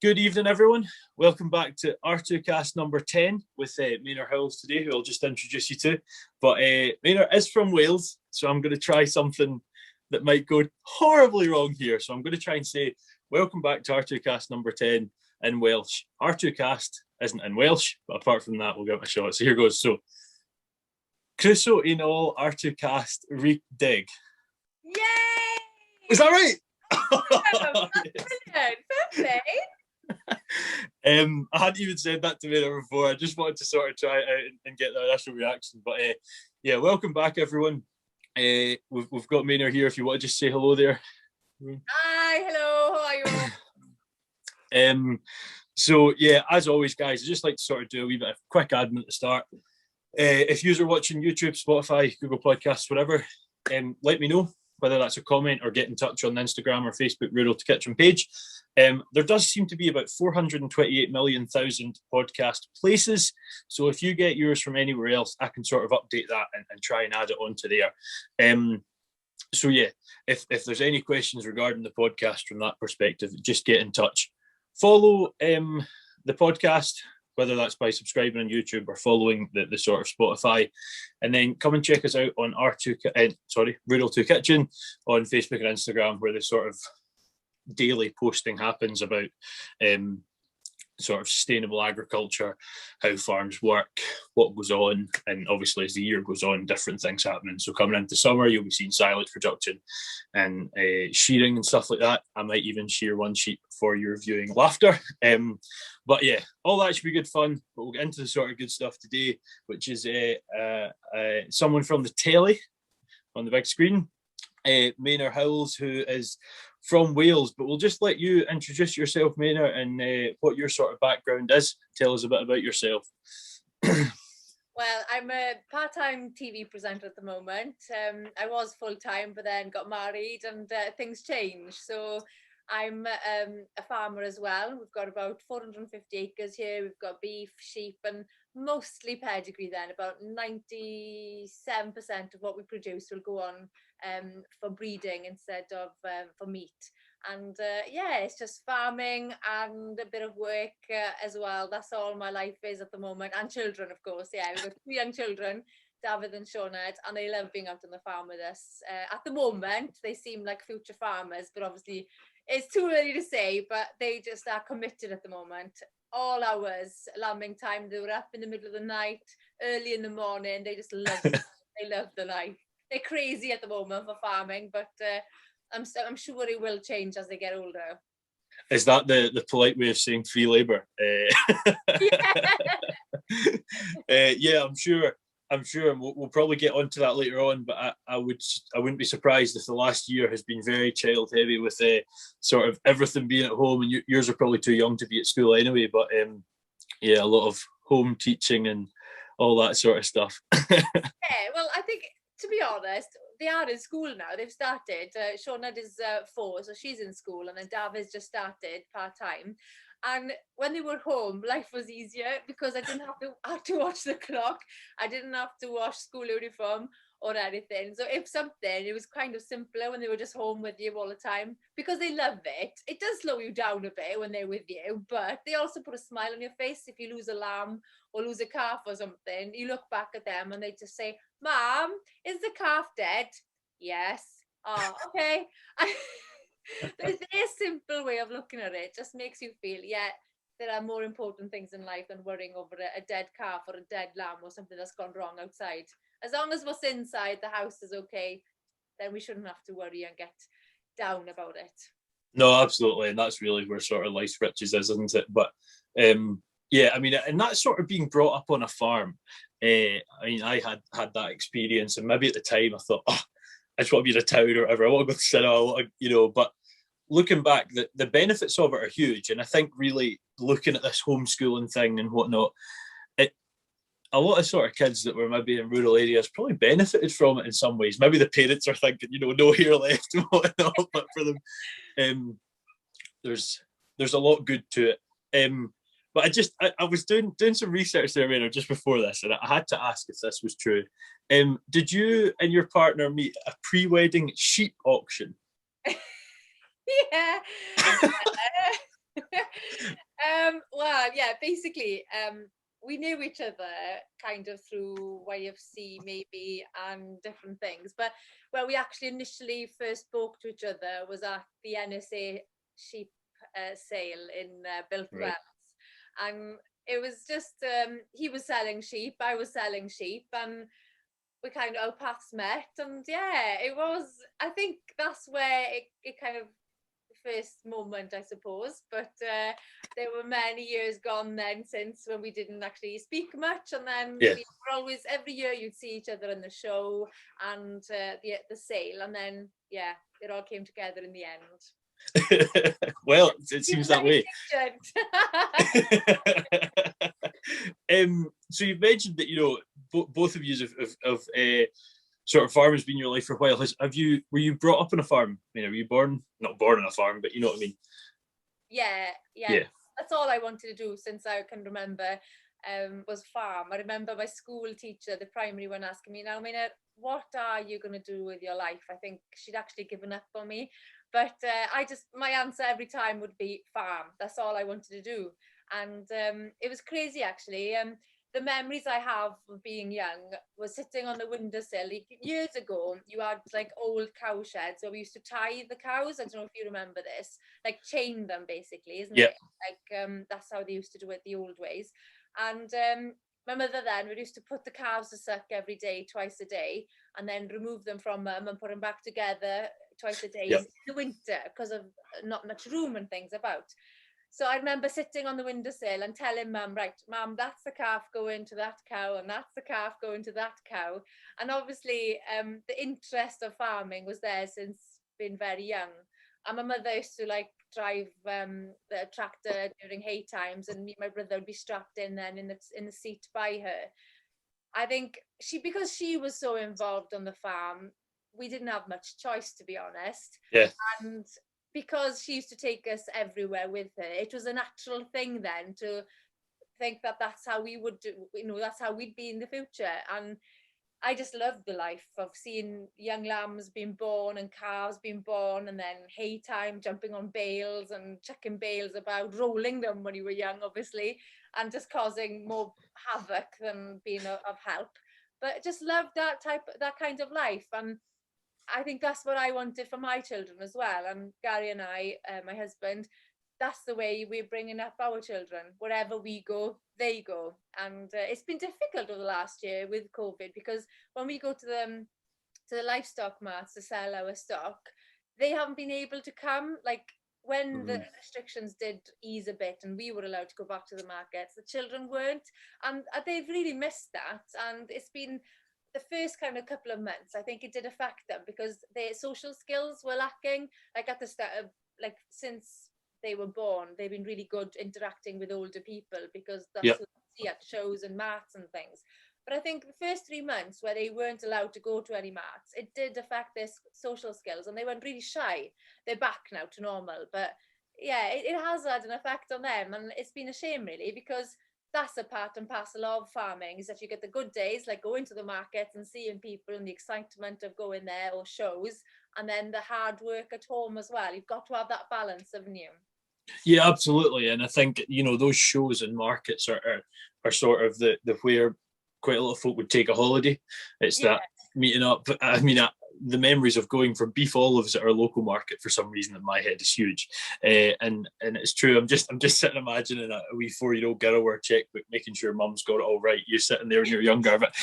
Good evening, everyone. Welcome back to R2Kast number 10 with Meinir Howells today, who I'll just introduce you to. But Meinir is from Wales, so I'm going to try something that might go horribly wrong here. So I'm going to try and say, welcome back to R2Kast number 10 in Welsh. R2Kast isn't in Welsh, but apart from that, we'll give it a shot. So here goes. So, Crusoe in all R2Kast Reek Dig. Yay! Is that right? Brilliant. Fair I hadn't even said that to Meinir before. I just wanted to sort of try it out and get the initial reaction. But yeah, welcome back, everyone. We've got Meinir here. If you want to just say hello there. Hi, hello. How are you? So yeah, as always, guys, I just like to sort of do a wee bit of quick admin at the start. If you're watching YouTube, Spotify, Google Podcasts, whatever, let me know whether that's a comment or get in touch on the Instagram or Facebook Rural to Kitchen page. There does seem to be about 428 million podcast places. So if you get yours from anywhere else, I can sort of update that and try and add it onto there. So yeah, if there's any questions regarding the podcast from that perspective, just get in touch. Follow the podcast, whether that's by subscribing on YouTube or following the sort of Spotify, and then come and check us out on Rural to Kitchen on Facebook and Instagram, where the sort of daily posting happens about sort of sustainable agriculture, how farms work, what goes on, and obviously as the year goes on, different things happening. So coming into summer, you'll be seeing silage production and shearing and stuff like that. I might even shear one sheep for your viewing laughter. But yeah, all that should be good fun. But we'll get into the sort of good stuff today, which is someone from the telly on the big screen, Meinir Howells, who is from Wales. But we'll just let you introduce yourself, Meinir, and what your sort of background is. Tell us a bit about yourself. Well, I'm a part-time TV presenter at the moment. I was full-time, but then got married and things changed. So I'm a farmer as well. We've got about 450 acres here. We've got beef, sheep, and mostly pedigree then. About 97% of what we produce will go on for breeding instead of for meat. And yeah, it's just farming and a bit of work as well. That's all my life is at the moment. And children, of course. Yeah, we've got 2 young children, David and Sioned, and they love being out on the farm with us. At the moment, they seem like future farmers, but obviously it's too early to say, but they just are committed at the moment. All hours, lambing time, they were up in the middle of the night, early in the morning. They just love it. They love the life. They're crazy at the moment for farming, but I'm sure it will change as they get older. Is that the polite way of saying free labour? Yeah, I'm sure. We'll probably get onto that later on, but I wouldn't be surprised if the last year has been very child heavy with sort of everything being at home, and yours are probably too young to be at school anyway. But yeah, a lot of home teaching and all that sort of stuff. Yeah, well, I think, to be honest, they are in school now. They've started. Sioned is 4, so she's in school, and then David's just started part-time. And when they were home, life was easier because I didn't have to watch the clock. I didn't have to wash school uniform or anything. So if something, it was kind of simpler when they were just home with you all the time, because they love it. It does slow you down a bit when they're with you, but they also put a smile on your face. If you lose a lamb or lose a calf or something, you look back at them and they just say, "Mom, is the calf dead?" "Yes." "Oh, okay." There's a simple way of looking at it. Just makes you feel, yeah, there are more important things in life than worrying over a dead calf or a dead lamb or something that's gone wrong outside. As long as what's inside the house is okay, then we shouldn't have to worry and get down about it. No, absolutely, and that's really where sort of life's riches is, isn't it? But yeah, I mean, and that's sort of being brought up on a farm. I mean, I had that experience, and maybe at the time I thought, oh, I just want to be in a town or whatever. I want to go to cinema, but looking back, the benefits of it are huge. And I think really looking at this homeschooling thing and whatnot, a lot of sort of kids that were maybe in rural areas probably benefited from it in some ways. Maybe the parents are thinking, no hair left and whatnot, but for them, there's a lot good to it. But I was doing some research there, Meinir, just before this, and I had to ask if this was true. Did you and your partner meet a pre-wedding sheep auction? Yeah. Well, yeah, basically, we knew each other kind of through YFC maybe and different things. But where we actually initially first spoke to each other was at the NSA sheep sale in Balwin. Right. And it was just, he was selling sheep, I was selling sheep, and we kind of, our paths met. And yeah, it was, I think that's where it kind of, first moment, I suppose. But there were many years gone then since when we didn't actually speak much, and then Yeah. we were always, every year you'd see each other in the show and the sale, and then yeah, it all came together in the end. Well, it seems that way. So you've mentioned that, you know, both of you have sort of farmers been in your life for a while. Were you brought up on a farm? You know, were you not born on a farm, but you know what I mean? Yeah. That's all I wanted to do since I can remember, was farm. I remember my school teacher, the primary one, asking me, now, Meinir, what are you going to do with your life? I think she'd actually given up on me. But my answer every time would be farm. That's all I wanted to do. And it was crazy, actually. The memories I have of being young was sitting on the windowsill. Years ago, you had like old cow sheds where we used to tie the cows. I don't know if you remember this, like chain them basically, isn't it? Like that's how they used to do it the old ways. And my mother then would used to put the calves to suck every day, twice a day, and then remove them from them and put them back together twice a day in the winter because of not much room and things about. So I remember sitting on the windowsill and telling Mum, right, Mum, that's the calf going to that cow, and that's the calf going to that cow. And obviously, the interest of farming was there since being very young. And my mother used to like drive the tractor during hay times, and me and my brother would be strapped in then in the seat by her. I think because she was so involved on the farm, we didn't have much choice, to be honest. Yeah. And because she used to take us everywhere with her, it was a natural thing then to think that that's how we would do, you know, that's how we'd be in the future. And I just loved the life of seeing young lambs being born and calves being born, and then hay time, jumping on bales and chucking bales about, rolling them when you were young, obviously, and just causing more havoc than being of help. But just loved that kind of life. And I think that's what I wanted for my children as well. And Gary and I, my husband, that's the way we're bringing up our children. Wherever we go, they go. And it's been difficult over the last year with COVID, because when we go to the livestock marts to sell our stock, they haven't been able to come. Like when the restrictions did ease a bit and we were allowed to go back to the markets, the children weren't. And they've really missed that. And it's been the first kind of couple of months, I think it did affect them because their social skills were lacking. Like at the start of, like, since they were born, they've been really good interacting with older people because that's what they see at shows and marts and things. But I think the first 3 months where they weren't allowed to go to any marts, it did affect their social skills, and they went really shy. They're back now to normal, but yeah, it has had an effect on them, and it's been a shame really, because that's a part and parcel of farming, is that you get the good days, like going to the markets and seeing people and the excitement of going there, or shows, and then the hard work at home as well. You've got to have that balance, haven't you? Yeah, absolutely. And I think, you know, those shows and markets are sort of the where quite a lot of folk would take a holiday. It's that meeting up. I mean, the memories of going for beef olives at our local market, for some reason in my head, is huge. And it's true. I'm just sitting imagining a wee 4-year-old girl with a checkbook, making sure mum's got it all right. You're sitting there when you're younger. But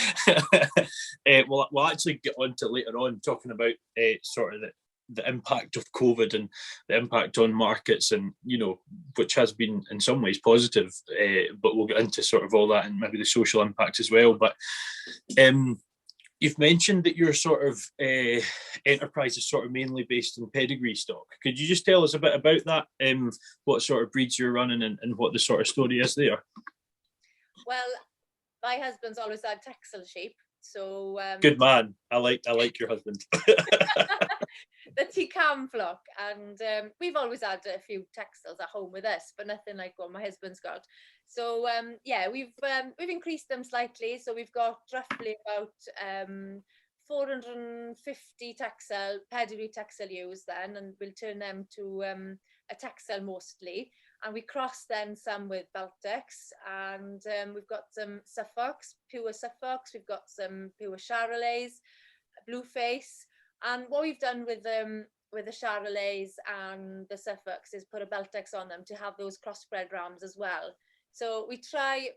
we'll actually get on to later on talking about sort of the impact of COVID and the impact on markets, and, you know, which has been in some ways positive, but we'll get into sort of all that and maybe the social impacts as well. But you've mentioned that your sort of enterprise is sort of mainly based in pedigree stock. Could you just tell us a bit about that, what sort of breeds you're running, and what the sort of story is there? Well, my husband's always had Texel sheep, so good man. I like your husband. The T-Cam flock, and we've always had a few Texels at home with us, but nothing like what my husband's got. So yeah, we've increased them slightly, so we've got roughly about 450 pedigree Texel ewes then, and we'll turn them to a Texel mostly. and we cross then some with Baltics, and we've got some Suffolks, pure Suffolks, we've got some pure Charolais, Blueface, and what we've done with the Charolais and the Suffolks is put a Baltics on them to have those crossbred rams as well. So we try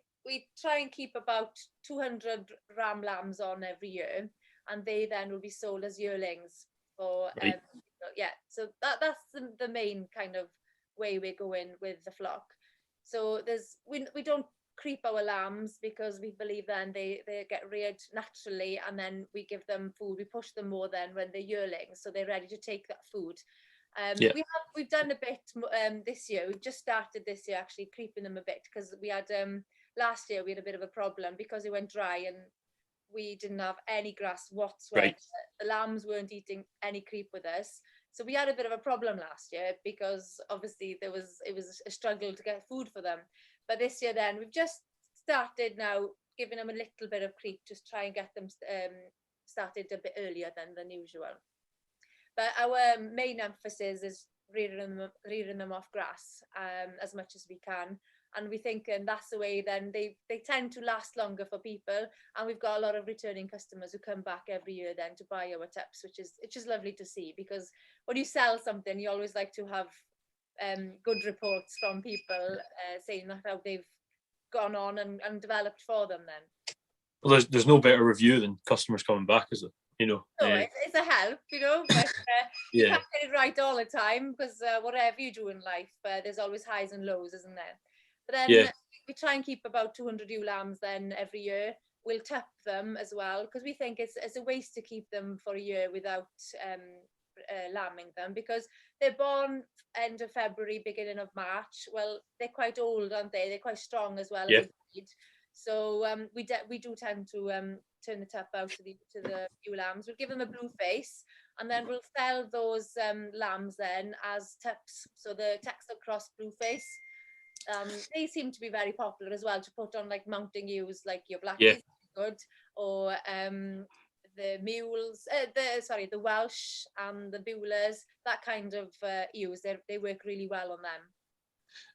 and keep about 200 ram lambs on every year, and they then will be sold as yearlings for Right. so that's the main kind of way we're going with the flock. So we don't creep our lambs, because we believe then they get reared naturally, and then we give them food, we push them more then when they're yearlings, so they're ready to take that food. We've done a bit this year. We've just started this year actually creeping them a bit, because we had last year we had a bit of a problem because it went dry and we didn't have any grass whatsoever. Right. The lambs weren't eating any creep with us, so we had a bit of a problem last year, because obviously it was a struggle to get food for them. But this year then we've just started now giving them a little bit of creep, just try and get them started a bit earlier than usual. But our main emphasis is rearing them off grass as much as we can. And we think that's the way then they tend to last longer for people. And we've got a lot of returning customers who come back every year then to buy our tips, which is lovely to see, because when you sell something, you always like to have good reports from people saying that how they've gone on and developed for them then. Well, there's no better review than customers coming back, is it? No, it's a help, but you can't get it right all the time, because whatever you do in life, there's always highs and lows, isn't there? But then we try and keep about 200 ewe lambs then every year. We'll tip them as well, because we think it's a waste to keep them for a year without lambing them, because they're born end of February, beginning of March. Well, they're quite old, aren't they? They're quite strong as well as a breed. So we do tend to turn the tip out to the ewe lambs. We'll give them a blue face, and then we'll sell those lambs then as tips. So the Texel Cross blue face. They seem to be very popular as well to put on like mounting ewes, like your blackies, good, or the mules, the Welsh and the Bewlers, that kind of ewes. They work really well on them.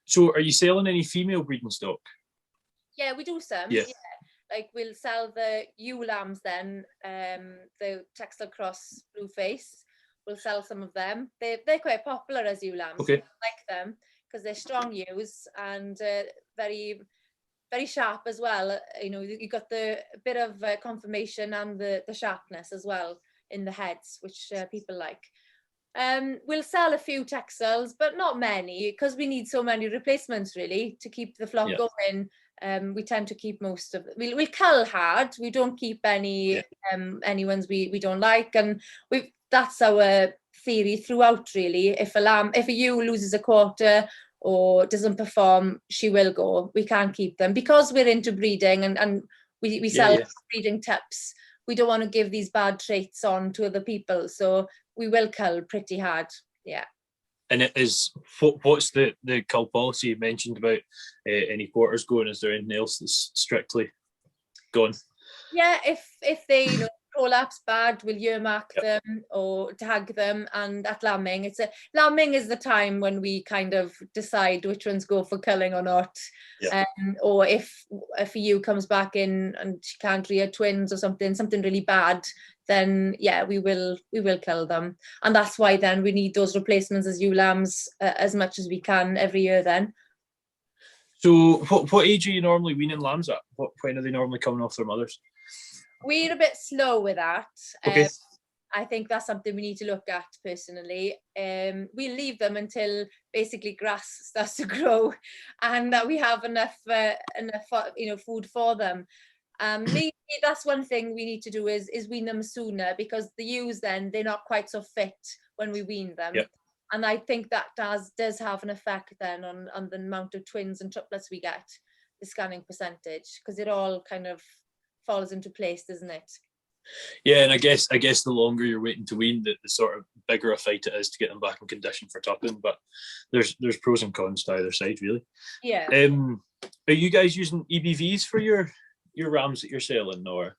So, are you selling any female breeding stock? Yeah, we do some. Yeah. Like we'll sell the ewe lambs then, the Texel Cross blue face. We'll sell some of them. They're quite popular as ewe lambs. Okay. I like them because they're strong ewes and very, very sharp as well. You know, you got the bit of conformation and the sharpness as well in the heads, which people like. We'll sell a few Texels, but not many, because we need so many replacements really to keep the flock going. We tend to keep most of it. We'll cull hard. We don't keep any ones we don't like, and that's our theory throughout really. If a ewe loses a quarter or doesn't perform, she will go. We can't keep them because we're into breeding and we sell breeding tips. We don't want to give these bad traits on to other people, so we will cull pretty hard. Yeah. And it is, what's the cull policy you mentioned about any quarters going? Is there anything else that's strictly gone? Yeah, if they prolapse bad, we'll earmark them or tag them. And at lambing, lambing is the time when we kind of decide which ones go for culling or not. Or if a ewe comes back in and she can't rear twins or something really bad, then we will cull them. And that's why then we need those replacements as ewe lambs as much as we can every year then. So what age are you normally weaning lambs at? When are they normally coming off their mothers? We're a bit slow with that. Okay. I think that's something we need to look at personally. We leave them until basically grass starts to grow and that we have enough food for them. Maybe that's one thing we need to do is wean them sooner, because the ewes then they're not quite so fit when we wean them. And I think that does have an effect then on the amount of twins and triplets we get, the scanning percentage, because it all kind of falls into place, doesn't it? Yeah, and I guess the longer you're waiting to wean, the sort of bigger a fight it is to get them back in condition for tupping. But there's pros and cons to either side, really. Yeah. Are you guys using Ebvs for your rams that you're selling, or?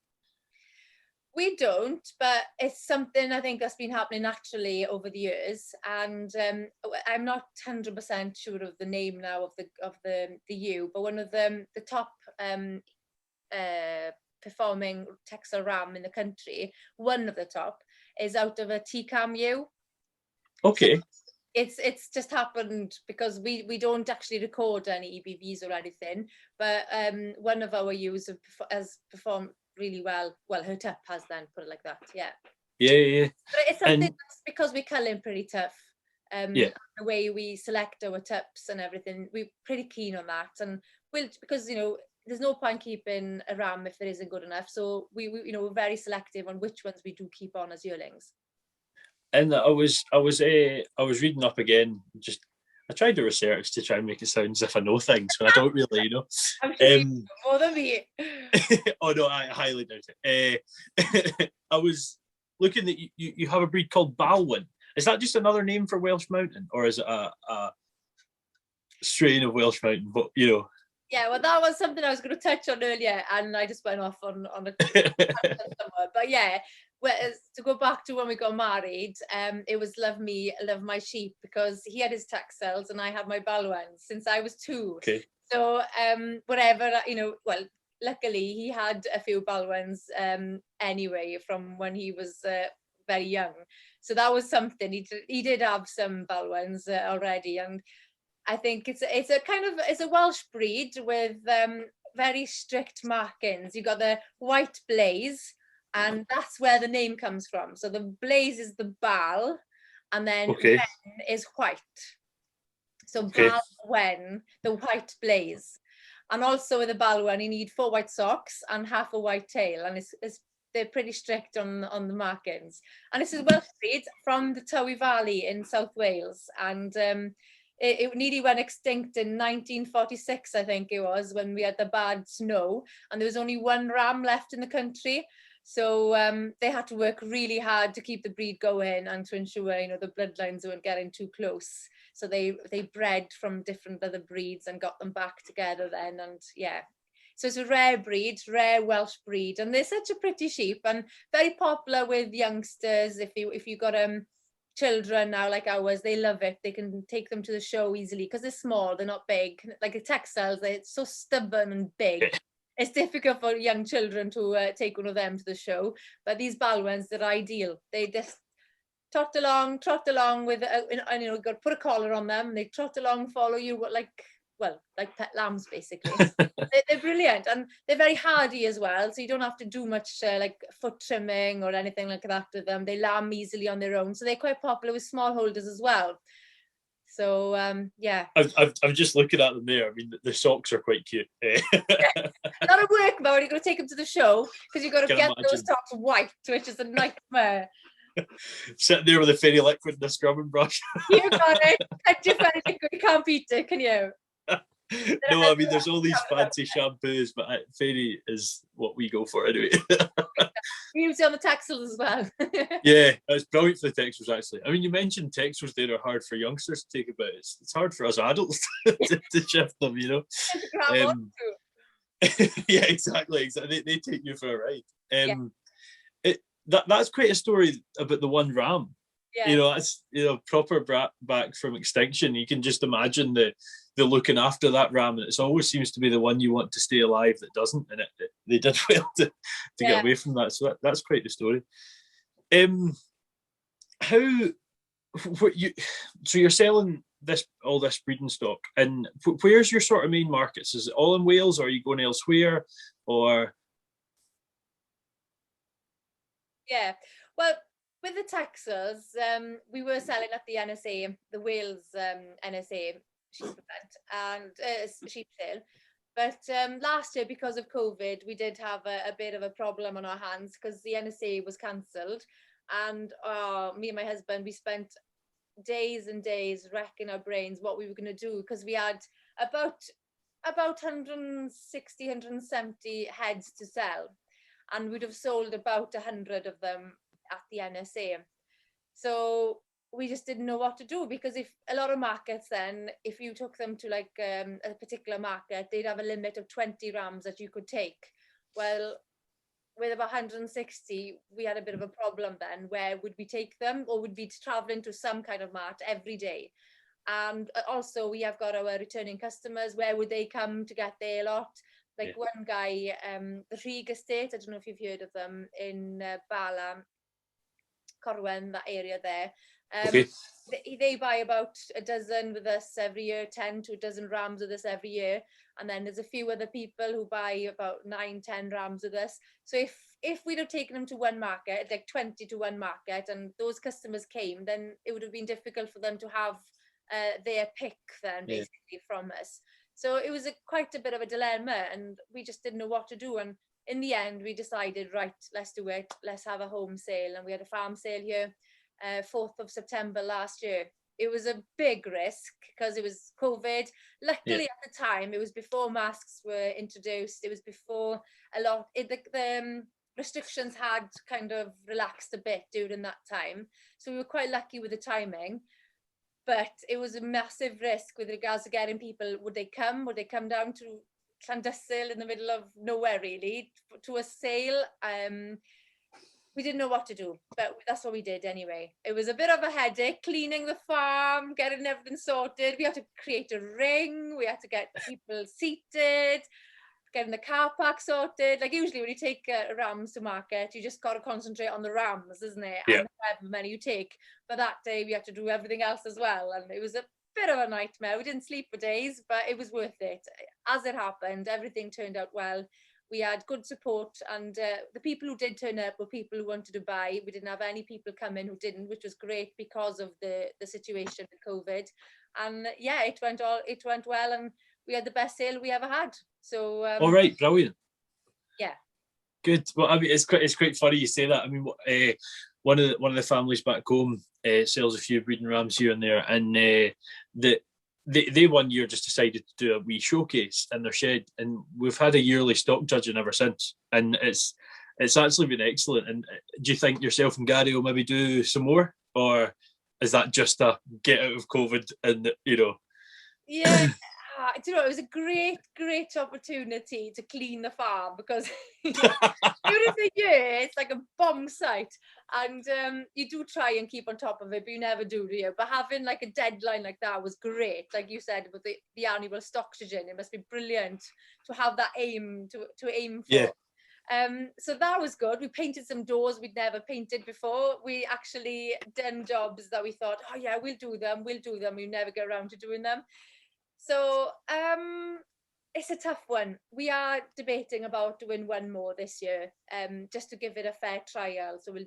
We don't, but it's something I think that's been happening naturally over the years, and I'm not 100% sure of the name now of the ewe, but one of the top performing Texel ram in the country, one of the top, is out of a TCAM ewe. Okay. So it's just happened because we don't actually record any EBVs or anything, but one of our ewes has performed really well. Well, her tup has, then, put it like that. Yeah. But it's something that's because we cull him pretty tough. The way we select our tups and everything, we're pretty keen on that. And because, you know, there's no point keeping a ram if it isn't good enough. So we you know, we're very selective on which ones we do keep on as yearlings. And I was reading up again. I tried to research to try and make it sound as if I know things when I don't really, you know. I'm sure you know more than me. Oh no, I highly doubt it. I was looking at you have a breed called Balwin. Is that just another name for Welsh Mountain, or is it a strain of Welsh Mountain? But you know. Yeah, well, that was something I was going to touch on earlier, and I just went off on a somewhere. But yeah, to go back to when we got married, it was love me, love my sheep, because he had his Texels and I had my Balwins since I was 2. Okay. So whatever, you know, well, luckily he had a few Balwins anyway from when he was very young. So that was something. He did have some Balwins already, and I think it's a Welsh breed with very strict markings. You got the white blaze, and that's where the name comes from. So the blaze is the Bal, and then Wen is white. So Balwen, the white blaze. And also with the Balwen, you need 4 white socks and half a white tail, and they're pretty strict on the markings. And this is a Welsh breed from the Tywi Valley in South Wales, and it nearly went extinct in 1946, I think it was, when we had the bad snow, and there was only 1 ram left in the country. So they had to work really hard to keep the breed going and to ensure, you know, the bloodlines weren't getting too close. So they bred from different other breeds and got them back together then, and yeah. So it's a rare breed, rare Welsh breed, and they're such a pretty sheep and very popular with youngsters. If you got children now like ours, they love it. They can take them to the show easily because they're small, they're not big. Like the Texels, they're so stubborn and big. It's difficult for young children to take one of them to the show. But these Balwins, they're ideal. They just trot along with, and you know, got to put a collar on them. They trot along, follow you like pet lambs, basically. They're brilliant, and they're very hardy as well. So you don't have to do much like foot trimming or anything like that with them. They lamb easily on their own. So they're quite popular with smallholders as well. So yeah. I'm just looking at them there. I mean, the socks are quite cute. A lot of work about it. You've got to take them to the show because you've got to get those socks white, which is a nightmare. Sitting there with a fairy liquid and a scrubbing brush. You got it. You can't beat it, can you? No, I mean, there's all these fancy shampoos, but fairy is what we go for anyway. You use it on the Texels as well. Yeah, it's brilliant for the Texels, actually. I mean, you mentioned Texels there are hard for youngsters to take about. It's hard for us adults to shift them, you know. Yeah, exactly. They take you for a ride. That's quite a story about the 1 ram. Yeah. You know, that's, you know, proper back from extinction. You can just imagine the looking after that ram, and it always seems to be the one you want to stay alive that doesn't, and they did well to get away from that. So that's quite the story. So you're selling all this breeding stock, and where's your sort of main markets? Is it all in Wales, or are you going elsewhere, or? Yeah, well, with the Texels, we were selling at the NSA, the Wales NSA sheep event and sheep sale. But last year, because of COVID, we did have a bit of a problem on our hands because the NSA was cancelled, and me and my husband, we spent days and days racking our brains what we were going to do, because we had about 160, 170 heads to sell, and we'd have sold about 100 of them at the NSA. So we just didn't know what to do, because if a lot of markets then, if you took them to like a particular market, they'd have a limit of 20 rams that you could take. Well, with about 160, we had a bit of a problem then. Where would we take them, or would we be traveling to some kind of mart every day? And also we have got our returning customers. Where would they come to get their lot? Like one guy, the R2Kast, I don't know if you've heard of them, in Bala, Corwen, that area there. They buy about a dozen with us every year, 10 to a dozen rams with us every year. And then there's a few other people who buy about 9-10 rams with us. So if we'd have taken them to one market, like 20 to one market, and those customers came, then it would have been difficult for them to have their pick then basically from us. So it was quite a bit of a dilemma, and we just didn't know what to do. And in the end, we decided, right, let's do it. Let's have a home sale. And we had a farm sale here, 4th of September last year. It was a big risk because it was COVID. Luckily at the time, it was before masks were introduced. It was before the restrictions had kind of relaxed a bit during that time. So we were quite lucky with the timing. But it was a massive risk with regards to getting people. Would they come down to Llandyssil in the middle of nowhere really to a sale? We didn't know what to do, but that's what we did anyway. It was a bit of a headache, cleaning the farm, getting everything sorted. We had to create a ring. We had to get people seated, getting the car park sorted. Like usually when you take rams to market, you just got to concentrate on the rams, isn't it? And however many you take. But that day we had to do everything else as well. And it was a bit of a nightmare. We didn't sleep for days, but it was worth it. As it happened, everything turned out well. We had good support, and the people who did turn up were people who wanted to buy. We didn't have any people come in who didn't, which was great because of the situation with COVID. And yeah, it went well, and we had the best sale we ever had. So all right, brilliant. Yeah, good. Well, I mean, it's quite funny you say that. I mean, one of the families back home sells a few breeding rams here and there, and they one year just decided to do a wee showcase in their shed, and we've had a yearly stock judging ever since, and it's actually been excellent. And do you think yourself and Gary will maybe do some more, or is that just a get out of COVID and Yeah. Do you know, it was a great opportunity to clean the farm because during the year it's like a bomb site, and you do try and keep on top of it, but you never do you? But having like a deadline like that was great. Like you said, with the annual stock judging, it must be brilliant to have that aim to aim for. Yeah. So that was good. We painted some doors we'd never painted before. We actually done jobs that we thought, oh yeah, we'll do them. We never get around to doing them. So it's a tough one. We are debating about doing one more this year, just to give it a fair trial. So we'll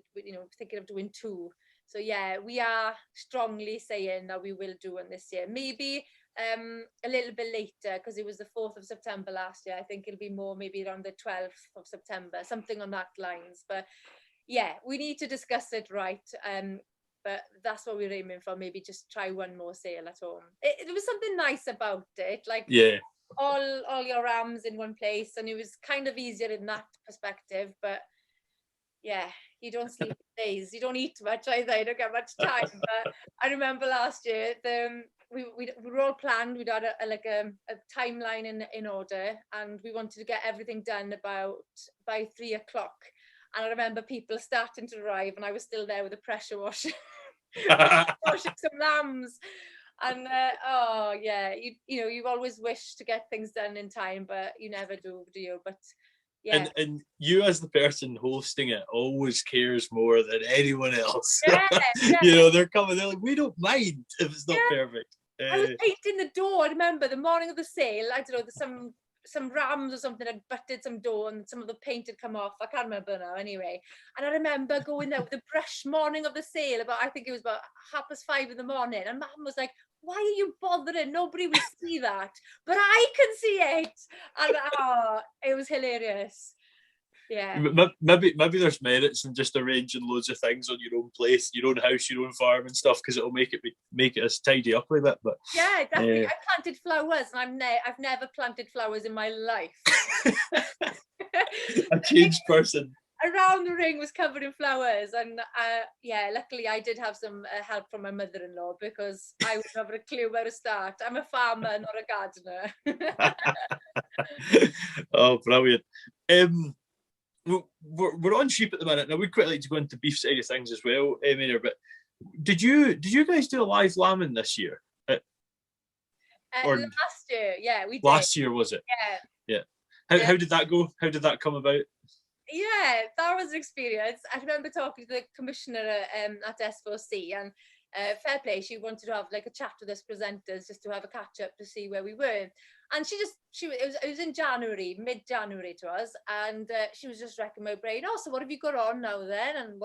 thinking of doing 2. So yeah, we are strongly saying that we will do one this year. Maybe a little bit later, because it was the 4th of September last year. I think it'll be more maybe around the 12th of September, something on that lines. But yeah, we need to discuss it right. But that's what we're aiming for. Maybe just try one more sale at home. It was something nice about it, like all your rams in one place, and it was kind of easier in that perspective. But yeah, you don't sleep for days, you don't eat much either, you don't get much time. But I remember last year we were all planned. We'd had a timeline in order, and we wanted to get everything done by 3 o'clock. And I remember people starting to arrive, and I was still there with a pressure washer, washing some lambs. And you always wish to get things done in time, but you never do you? But yeah. And you, as the person hosting it, always cares more than anyone else. Yeah. They're coming. They're like, we don't mind if it's not perfect. I was painting the door. I remember the morning of the sale. I don't know, there's some rams or something had butted some door, and some of the paint had come off. I can't remember now anyway. And I remember going there with a brush morning of the sale, I think it was about 5:30 in the morning, and Mum was like, why are you bothering? Nobody will see that, but I can see it. And it was hilarious. Yeah. Maybe there's merits in just arranging loads of things on your own place, your own house, your own farm and stuff, because it'll make it as tidy up a bit. But yeah, definitely. I planted flowers, and I've never planted flowers in my life. A changed person. Around the ring was covered in flowers, and luckily I did have some help from my mother-in-law, because I would have a clue where to start. I'm a farmer, not a gardener. Oh, brilliant. we're on sheep at the minute. Now we'd quite like to go into beef side of things as well, Meinir, but did you guys do a live lambing this year? Or last year, yeah, we did. Last year, was it? Yeah. How did that go? How did that come about? Yeah, that was an experience. I remember talking to the commissioner at S4C, and fair play, she wanted to have like a chat with us presenters just to have a catch up to see where we were. And it was in January, mid-January to us, and she was just racking my brain. Oh, so what have you got on now then? And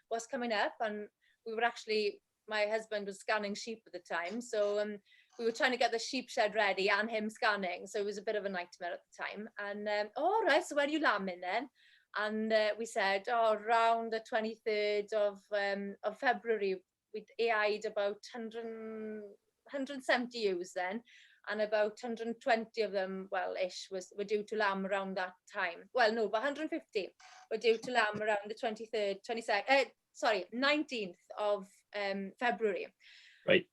what's coming up? And we were actually, my husband was scanning sheep at the time, so we were trying to get the sheep shed ready and him scanning, so it was a bit of a nightmare at the time. And all right, so when are you lambing then? And we said, around the 23rd of February. We'd AI'd about 170 ewes then, and about 120 of them, were due to lamb around that time. Well, no, but 150 were due to lamb around the 19th of February. Right.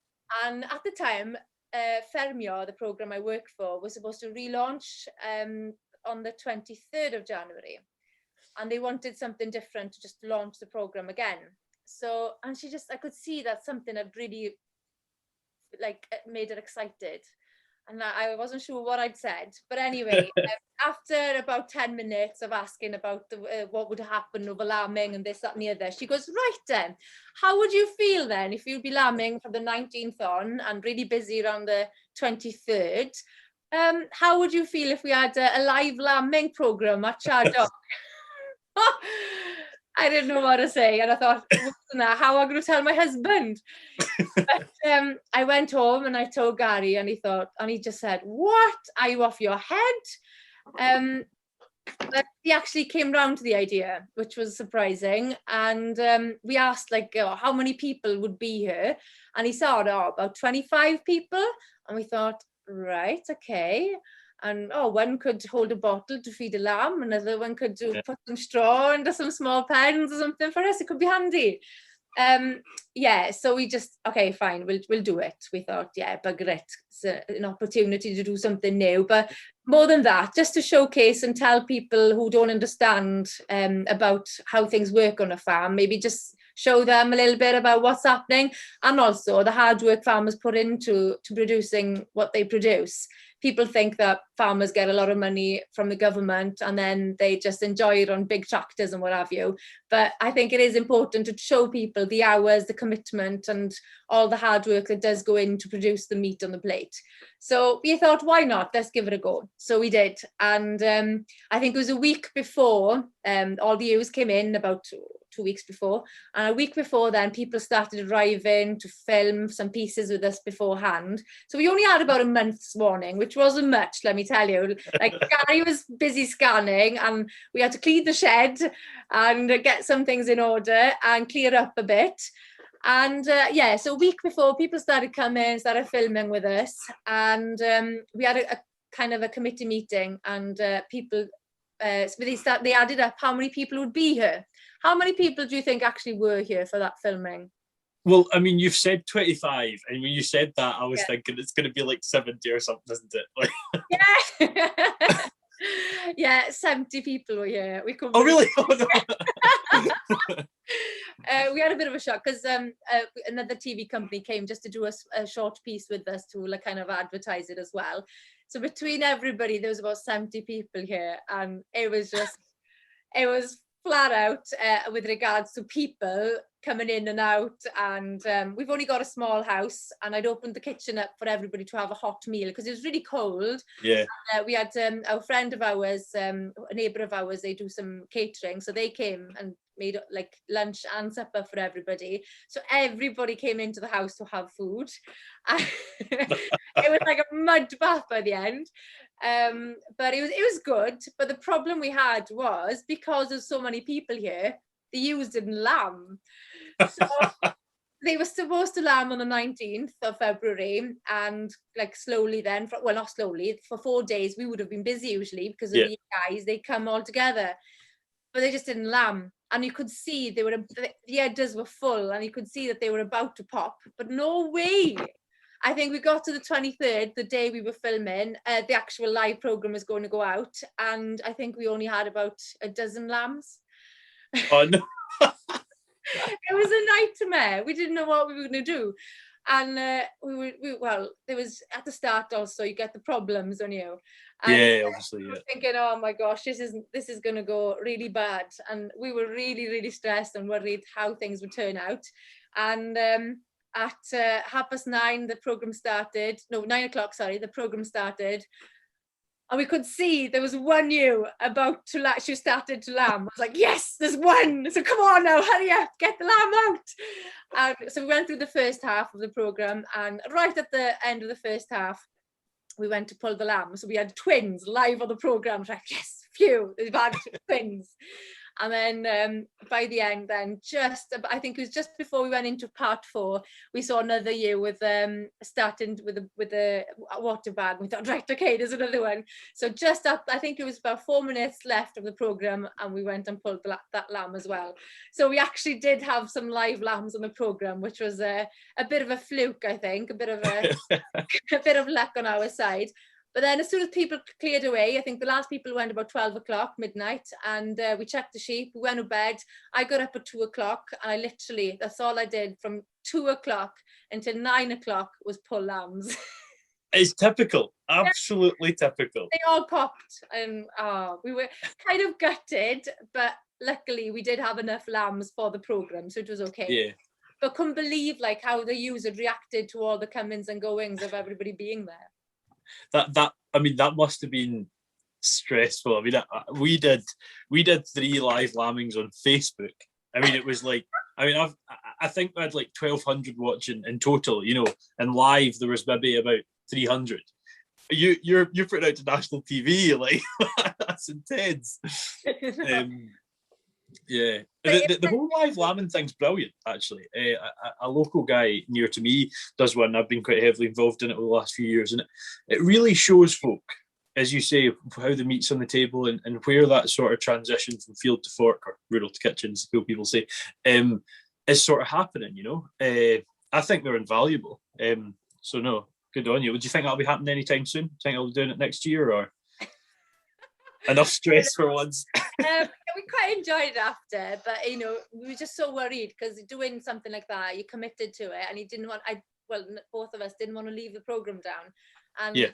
And at the time, Ffermio, the program I worked for, was supposed to relaunch on the 23rd of January. And they wanted something different to just launch the program again. So, and I could see that something had really made her excited. And I wasn't sure what I'd said. But anyway, after about 10 minutes of asking about what would happen over lambing and this, that and the other, she goes, right then, how would you feel then if you'd be lambing from the 19th on and really busy around the 23rd? How would you feel if we had a live lambing program at Chardon? I didn't know what to say, and I thought, how am I going to tell my husband? But I went home and I told Gary, and he just said, what? Are you off your head? But he actually came round to the idea, which was surprising. And we asked, how many people would be here? And he said, about 25 people. And we thought, right, okay. And one could hold a bottle to feed a lamb, another one could put some straw into some small pens or something for us. It could be handy. So we just, okay, fine, we'll do it. We thought, bugger it. It's an opportunity to do something new. But more than that, just to showcase and tell people who don't understand about how things work on a farm, maybe just show them a little bit about what's happening, and also the hard work farmers put into producing what they produce. People think that farmers get a lot of money from the government and then they just enjoy it on big tractors and what have you. But I think it is important to show people the hours, the commitment, and all the hard work that does go into produce the meat on the plate. So we thought, why not? Let's give it a go. So we did. And I think it was a week before all the ewes came in, about 2 weeks before, and a week before then people started arriving to film some pieces with us beforehand. So we only had about a month's warning, which wasn't much, let me tell you. Gary was busy scanning, and we had to clean the shed and get some things in order and clear up a bit. And so a week before, people started coming, started filming with us, and we had a kind of a committee meeting, and people they added up how many people would be here. How many people do you think actually were here for that filming? Well, I mean, you've said 25, and when you said that, I was thinking it's going to be like 70 or something, isn't it? Yeah, 70 people were here. Oh, really? Oh, no. We had a bit of a shock because another TV company came just to do a short piece with us to kind of advertise it as well. So between everybody, there was about 70 people here, and it was flat out with regards to people coming in and out. And we've only got a small house, and I'd opened the kitchen up for everybody to have a hot meal because it was really cold. Yeah. We had a friend of ours, a neighbour of ours, they do some catering, so they came and made like lunch and supper for everybody. So everybody came into the house to have food. It was like a mud bath by the end. But it was good. But the problem we had was, because there's so many people here, the ewes didn't lamb. So they were supposed to lamb on the 19th of February, and like slowly then, not slowly, for 4 days we would have been busy usually because of the guys, they come all together, but they just didn't lamb. And you could see the udders were full, and you could see that they were about to pop, but no way. I think we got to the 23rd, the day we were filming. The actual live program was going to go out, and I think we only had about a dozen lambs. Oh no! It was a nightmare. We didn't know what we were going to do, and well, there was at the start also you get the problems on you. And Yeah, obviously, yeah. Thinking, oh my gosh, this is going to go really bad, and we were really, really stressed and worried how things would turn out. And at 9:30, the program started. No, 9 o'clock. Sorry, the program started, and we could see there was one ewe about to lamb. She started to lamb. I was like, yes, there's one. So come on now, hurry up, get the lamb out. And so we went through the first half of the program, and right at the end of the first half, we went to pull the lamb. So we had twins live on the program. Like, yes, phew, they've had twins. And then by the end, then I think it was just before we went into part 4, we saw another ewe with starting with a water bag. We thought, right, okay, there's another one. So just up, I think it was about 4 minutes left of the program, and we went and pulled that lamb as well. So we actually did have some live lambs on the program, which was a bit of a fluke, I think, a bit of a bit of luck on our side. But then as soon as people cleared away, I think the last people went about 12 o'clock, midnight, and we checked the sheep, we went to bed. I got up at 2 o'clock, and I literally, that's all I did from 2 o'clock until 9 o'clock was pull lambs. It's typical, absolutely typical. They all popped, and we were kind of gutted, but luckily we did have enough lambs for the program, so it was okay. Yeah. But couldn't believe like how the ewes had reacted to all the comings and goings of everybody being there. That must have been stressful. I mean, we did 3 live lambings on Facebook. I mean, it was like, I think we had like 1,200 watching in total, and live there was maybe about 300. You're putting out to national TV, like that's intense. Yeah, the whole live lambing thing's brilliant, actually. A local guy near to me does one. I've been quite heavily involved in it over the last few years, and it really shows folk, as you say, how the meat's on the table and where that sort of transition from field to fork, or rural to kitchen, as cool people say, is sort of happening, I think they're invaluable. So no, good on you. Would you think that'll be happening anytime soon? Think I'll be doing it next year, or enough stress for once? We quite enjoyed it after, but we were just so worried because doing something like that, you committed to it, and you didn't want. Both of us didn't want to leave the program down, and yeah.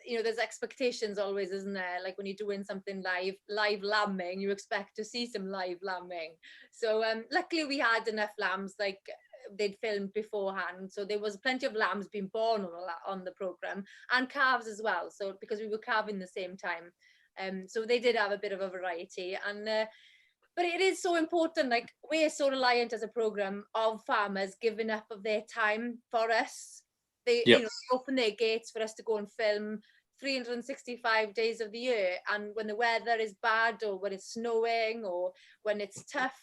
There's expectations always, isn't there? Like when you're doing something live lambing, you expect to see some live lambing. So luckily we had enough lambs, like they'd filmed beforehand, so there was plenty of lambs being born on the program, and calves as well. So because we were calving the same time. So they did have a bit of a variety, and but it is so important. Like we're so reliant as a program of farmers giving up of their time for us. They open their gates for us to go and film 365 days of the year, and when the weather is bad, or when it's snowing, or when it's tough,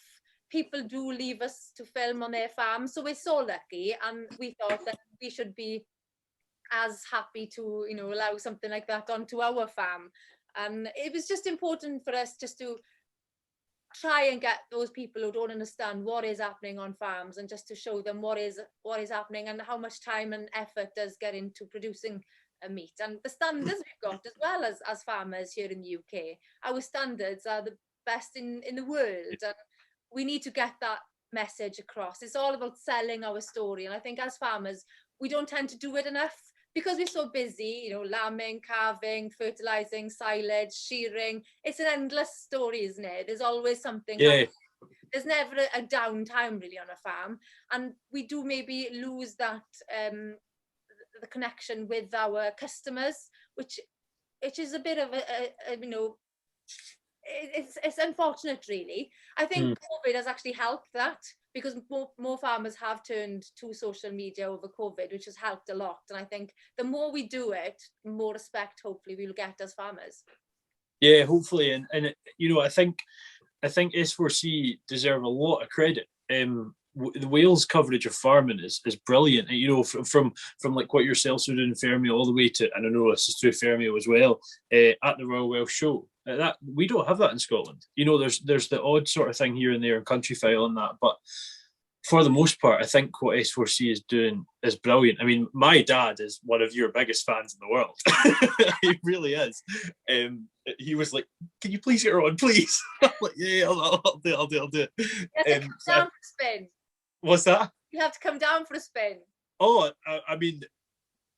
people do leave us to film on their farm. So we're so lucky, and we thought that we should be as happy to allow something like that onto our farm. And it was just important for us just to try and get those people who don't understand what is happening on farms, and just to show them what is happening and how much time and effort does get into producing a meat, and the standards we've got as well as farmers here in the UK. Our standards are the best in the world, and we need to get that message across. It's all about selling our story, and I think as farmers we don't tend to do it enough. Because we're so busy, lambing, calving, fertilizing, silage, shearing. It's an endless story, isn't it? There's always something. Yeah. There's never a downtime really on a farm. And we do maybe lose that, the connection with our customers, which is a bit of it's unfortunate, really. I think COVID has actually helped that, because more farmers have turned to social media over COVID, which has helped a lot. And I think the more we do it, the more respect hopefully we'll get as farmers. Yeah, hopefully, and I think S4C deserve a lot of credit. The Wales coverage of farming is brilliant. From like what yourselves are doing in Ffermio all the way to, and I know this is through Ffermio as well, at the Royal Welsh Show. That we don't have that in Scotland. There's the odd sort of thing here and there in Countryfile and that, but for the most part, I think what S4C is doing is brilliant. I mean, my dad is one of your biggest fans in the world. He really is. He was like, "Can you please get her on, please?" I'm like, "Yeah, I'll do it. I'll do it." You have to come down for a spin. What's that? You have to come down for a spin. Oh, I mean,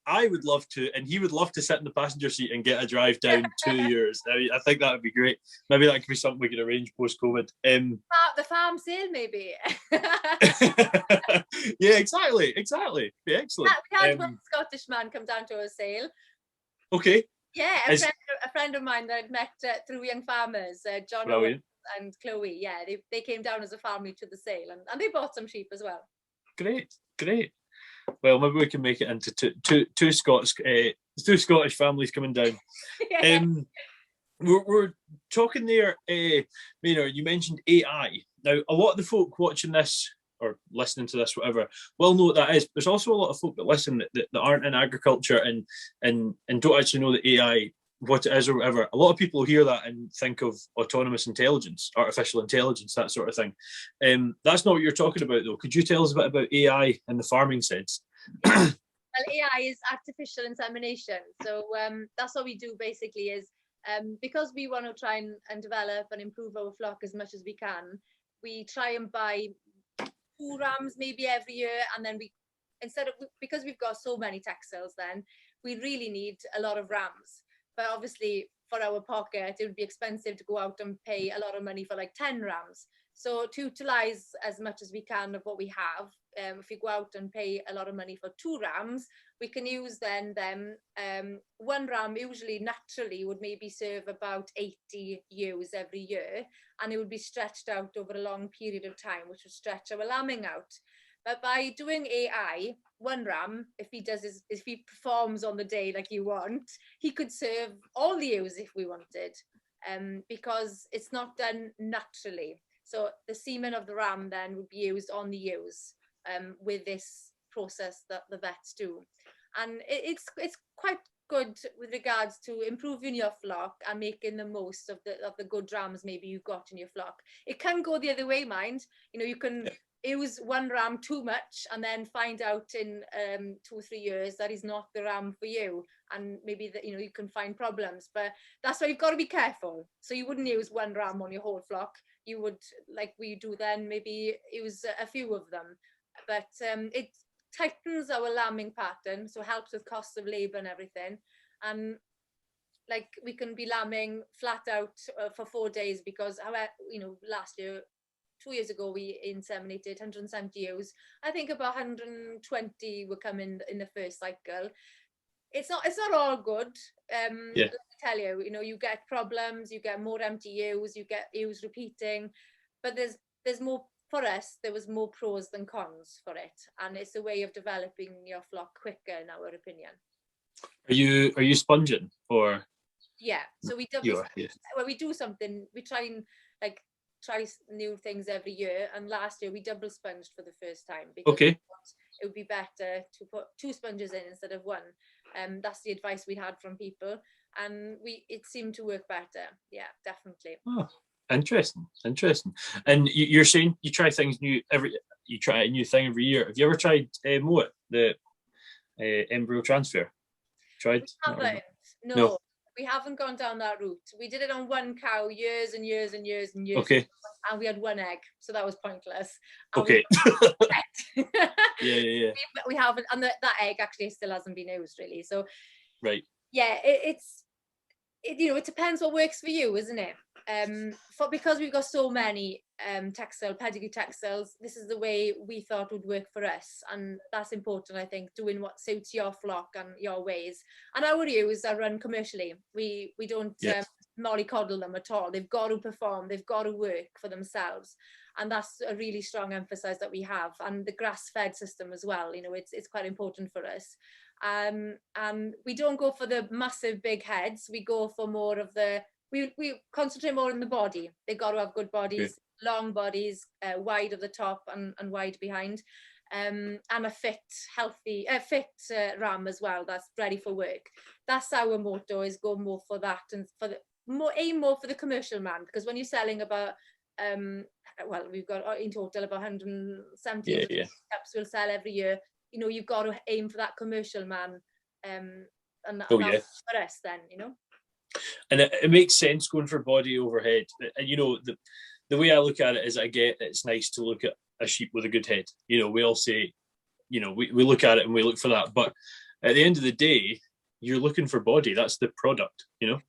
I would love to, and he would love to sit in the passenger seat and get a drive down to yours. I mean, I think that would be great. Maybe that could be something we could arrange post-COVID. The farm sale, maybe. Yeah, exactly. Yeah, excellent. We had one Scottish man come down to our sale. Okay. Yeah, a friend of mine that I'd met through Young Farmers, John and Chloe. Yeah, they came down as a family to the sale, and they bought some sheep as well. Great. Well, maybe we can make it into two Scottish families coming down. Yeah. We're talking there, Meinir, you mentioned AI. Now, a lot of the folk watching this or listening to this, whatever, will know what that is. There's also a lot of folk that listen that aren't in agriculture and don't actually know the AI, what it is or whatever. A lot of people hear that and think of autonomous intelligence, artificial intelligence, that sort of thing. That's not what you're talking about, though. Could you tell us a bit about AI in the farming sense? Well, AI is artificial insemination. So that's what we do basically is, because we want to try and develop and improve our flock as much as we can, we try and buy 2 rams maybe every year, and then because we've got so many textiles, then we really need a lot of rams. But obviously for our pocket it would be expensive to go out and pay a lot of money for like 10 rams. So to utilize as much as we can of what we have, if we go out and pay a lot of money for 2 rams, we can use then them. 1 ram usually naturally would maybe serve about 80 ewes every year, and it would be stretched out over a long period of time, which would stretch our lambing out. But by doing AI, 1 ram, if he performs on the day like you want, he could serve all the ewes if we wanted, because it's not done naturally. So the semen of the ram then would be used on the ewes with this process that the vets do. And it's quite good with regards to improving your flock and making the most of the good rams maybe you've got in your flock. It can go the other way, mind. You know, you can use 1 ram too much and then find out in 2 or 3 years that he's not the ram for you, and maybe that, you know, you can find problems. But that's why you've got to be careful. So you wouldn't use 1 ram on your whole flock. You would, like we do then, maybe use a few of them. But it tightens our lambing pattern, so helps with cost of labour and everything. And like we can be lambing flat out for 4 days, because you know, last year, 2 years ago, we inseminated 170 ewes. I think about 120 were coming in the first cycle. It's not all good. Let me tell you, you know, you get problems, you get more empty ewes, you get ewes repeating, but there's more. For us, there was more pros than cons for it, and it's a way of developing your flock quicker, in our opinion. Are you sponging or? Yeah, so we when we do something, we try and try new things every year. And last year we double sponged for the first time, because it would be better to put 2 sponges in instead of 1. That's the advice we had from people, and it seemed to work better. Yeah, definitely. Oh. Interesting. And you're saying you try things new you try a new thing every year. Have you ever tried Moat, the Embryo Transfer? Tried? No, we haven't gone down that route. We did it on 1 cow years and years and years and years. Okay. And we had 1 egg, so that was pointless. Okay. Yeah. We haven't, and that egg actually still hasn't been used really. So. Right. Yeah, you know, it depends what works for you, isn't it? Because we've got so many pedigree textiles, this is the way we thought would work for us, and that's important, I think, doing what suits your flock and your ways. And our ewes are run commercially. We don't mollycoddle them at all. They've got to perform, they've got to work for themselves, and that's a really strong emphasis that we have. And the grass-fed system as well, you know, it's quite important for us. And we don't go for the massive big heads. We go for more of we concentrate more on the body. They've got to have good bodies, long bodies, wide at the top and wide behind, and a fit ram as well, that's ready for work. That's our motto, is go more for that, and aim more for the commercial man, because when you're selling about well, we've got in total about 170 Yeah. cups we'll sell every year. You know, you've got to aim for that commercial man, and that's for us then, you know. And it makes sense going for body overhead. And you know, the way I look at it is, I get it's nice to look at a sheep with a good head. You know, we all say, you know, we look at it and we look for that. But at the end of the day, you're looking for body. That's the product, you know,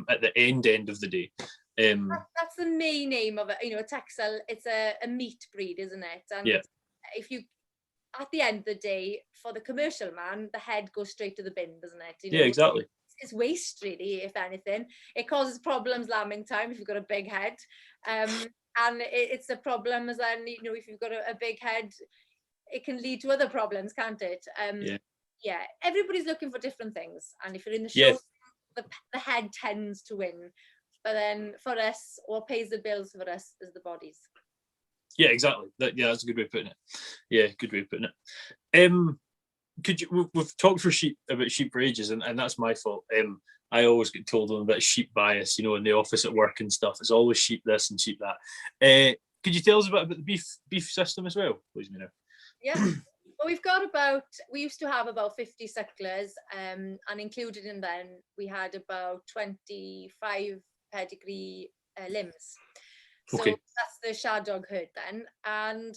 at the end of the day. That's the main aim of it. You know, a Texel, it's a meat breed, isn't it? And if you, at the end of the day, for the commercial man, the head goes straight to the bin, doesn't it? You know, exactly. It's waste, really, if anything. It causes problems lambing time if you've got a big head. And it's a problem as then, you know, if you've got a big head, it can lead to other problems, can't it? Yeah, everybody's looking for different things. And if you're in the show, the head tends to win. But then for us, what pays the bills for us is the bodies. Yeah, exactly. That's a good way of putting it. Yeah, good way of putting it. Could you? We've talked about sheep for ages, and that's my fault. I always get told I'm a bit sheep bias, you know, in the office at work and stuff. It's always sheep this and sheep that. Could you tell us about the beef system as well, please, Meinir? Yeah. Well, we used to have about 50 sucklers, and included in them, we had about 25 pedigree limbs. So that's the Shadog herd then. And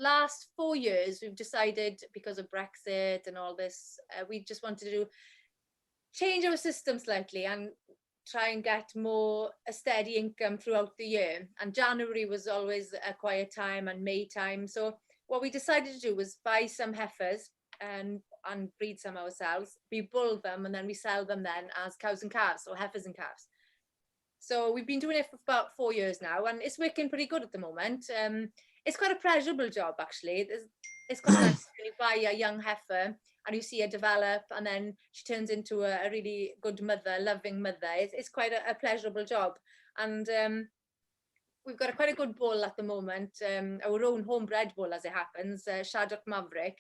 last 4 years, we've decided, because of Brexit and all this, we just wanted to change our system slightly and try and get a steady income throughout the year. And January was always a quiet time, and May time. So what we decided to do was buy some heifers and breed some ourselves. We bull them, and then we sell them then as cows and calves, or heifers and calves. So we've been doing it for about 4 years now, and it's working pretty good at the moment. It's quite a pleasurable job, actually. It's quite nice when you buy a young heifer and you see her develop, and then she turns into a really good mother, loving mother. It's quite a pleasurable job. And we've got quite a good bull at the moment, our own homebred bull, as it happens, Shadok Maverick.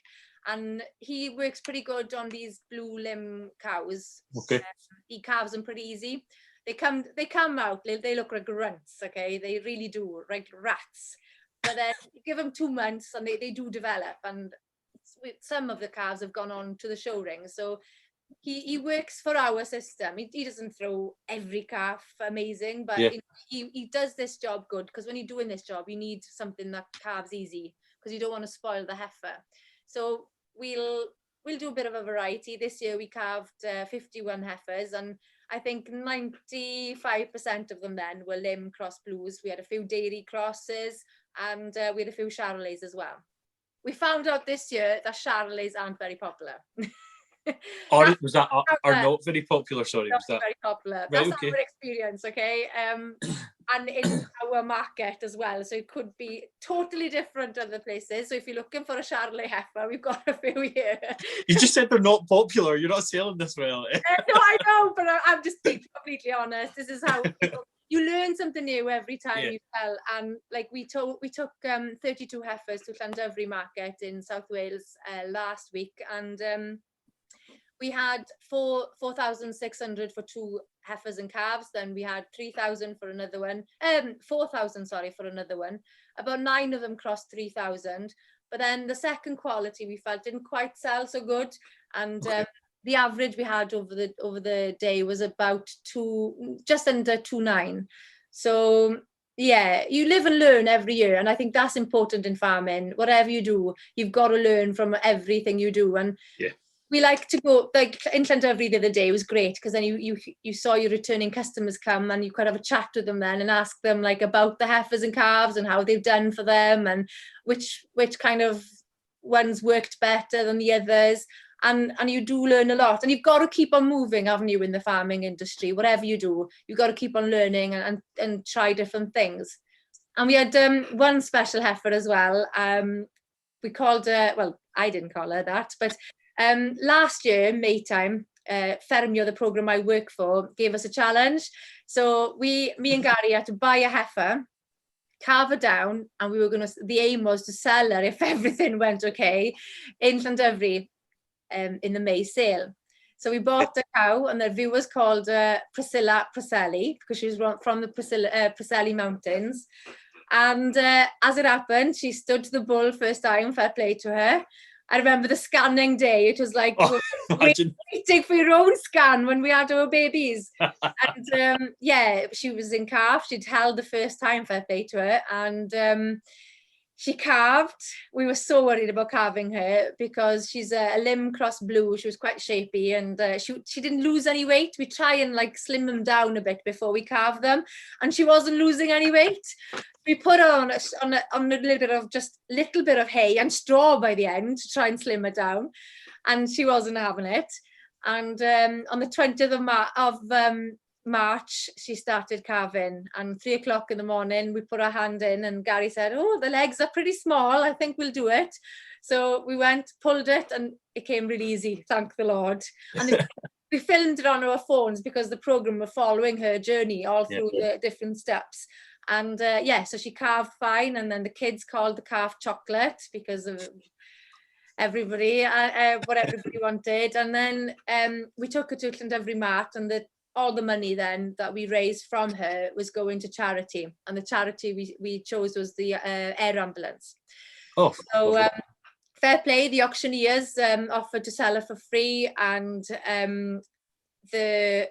And he works pretty good on these blue limb cows. He calves them pretty easy. They come out, they look like grunts, okay? They really do, like rats. But then you give them 2 months and they do develop. And some of the calves have gone on to the show ring. So he works for our system. He doesn't throw every calf amazing, but he does this job good, because when you're doing this job, you need something that calves easy, because you don't want to spoil the heifer. So we'll do a bit of a variety. This year we calved 51 heifers, and I think 95% of them then were limb cross blues. We had a few dairy crosses, and we had a few Charolais as well. We found out this year that Charolais aren't very popular. Are not very popular, sorry. Not very popular. That's our experience, okay? And in our market as well. So it could be totally different other places. So if you're looking for a Charolais heifer, we've got a few here. You just said they're not popular. You're not selling this well. No, I know, but I'm just being completely honest. This is how you learn something new every time you sell. And like we took 32 heifers to Llandudno market in South Wales last week, and we had 4,600 for 2 heifers and calves. Then we had 3,000 for another one. 4,000, sorry, for another one. About 9 of them crossed 3,000. But then the second quality we felt didn't quite sell so good, and the average we had over the day was about just under 2.9. So yeah, you live and learn every year, and I think that's important in farming. Whatever you do, you've got to learn from everything you do. And we like to go, like in Llandudno the other day was great, because then you saw your returning customers come, and you could have a chat with them then and ask them like about the heifers and calves and how they've done for them, and which kind of ones worked better than the others. And you do learn a lot, and you've got to keep on moving, haven't you, in the farming industry? Whatever you do, you've got to keep on learning and try different things. And we had one special heifer as well. We called her, well, I didn't call her that, but last year, May time, Ffermio, the program I work for, gave us a challenge. So me and Gary had to buy a heifer, carve her down, and the aim was to sell her if everything went okay in Llandudno in the May sale. So we bought a cow, and the view was called Priscilla Preselli, because she was from the Preselli Mountains. And as it happened, she stood to the bull first time, fair play to her. I remember the scanning day. It was like waiting for your own scan when we had our babies. And yeah, she was in calf. She'd held the first time, fair play to her. And she calved. We were so worried about calving her because she's a limb cross blue. She was quite shapy, and she didn't lose any weight. We try and like slim them down a bit before we calve them, and she wasn't losing any weight. We put her on a little bit of hay and straw by the end to try and slim her down, and she wasn't having it. And on the 20th of March, she started calving, and 3 o'clock in the morning, we put our hand in, and Gary said, "Oh, the legs are pretty small. I think we'll do it." So we went, pulled it, and it came really easy. Thank the Lord. And we filmed it on our phones because the program were following her journey all through the different steps. And yeah, so she calved fine, and then the kids called the calf chocolate because of everybody, what everybody wanted. And then we took her to Llyn Mat, and all the money then that we raised from her was going to charity, and the charity we chose was the air ambulance. Oh, so fair play, the auctioneers offered to sell her for free, and we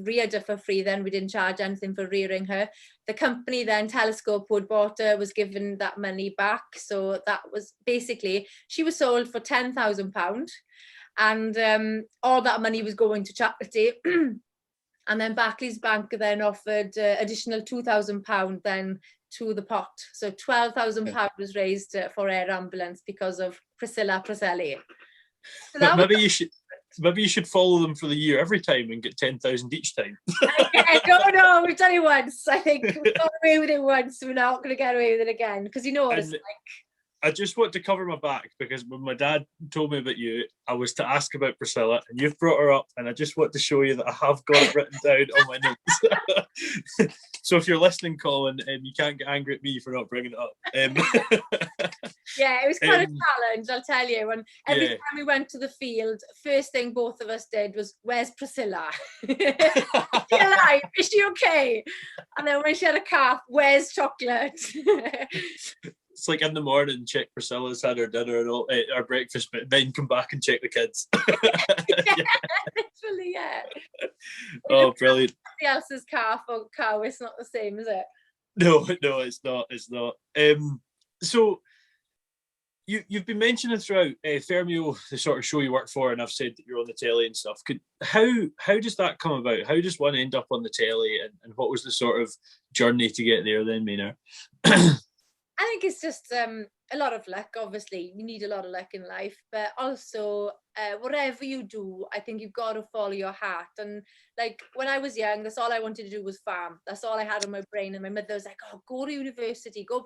reared her for free then. We didn't charge anything for rearing her. The company then, Telescope, who had bought her, was given that money back. So that was basically, she was sold for £10,000, and all that money was going to charity. And then Barclays Bank then offered additional £2,000 then to the pot. So £12,000 was raised for air ambulance because of Priscilla Preselli. So maybe you should follow them for the year every time and get 10,000 each time. No, we've done it once. I think we got away with it once. We're not going to get away with it again, because you know what it's like. I just want to cover my back, because when my dad told me about you, I was to ask about Priscilla, and you've brought her up, and I just want to show you that I have got it written down on my notes. So if you're listening, Colin, you can't get angry at me for not bringing it up. Yeah, it was kind of a challenge, I'll tell you. And every time we went to the field, first thing both of us did was, "Where's Priscilla? Is she alive? Is she okay?" And then when she had a calf, "Where's chocolate?" It's like in the morning, check Priscilla's had her dinner and all, our breakfast, but then come back and check the kids. Literally, yeah. Oh, brilliant. Somebody else's calf or cow, it's not the same, is it? No, it's not. It's not. So you've been mentioning throughout Ffermio, the sort of show you work for, and I've said that you're on the telly and stuff. How does that come about? How does one end up on the telly, and what was the sort of journey to get there then, Meinir? I think it's just a lot of luck. Obviously, you need a lot of luck in life, but also whatever you do, I think you've got to follow your heart. And like when I was young, that's all I wanted to do was farm. That's all I had on my brain. And my mother was like, "Oh, go to university, go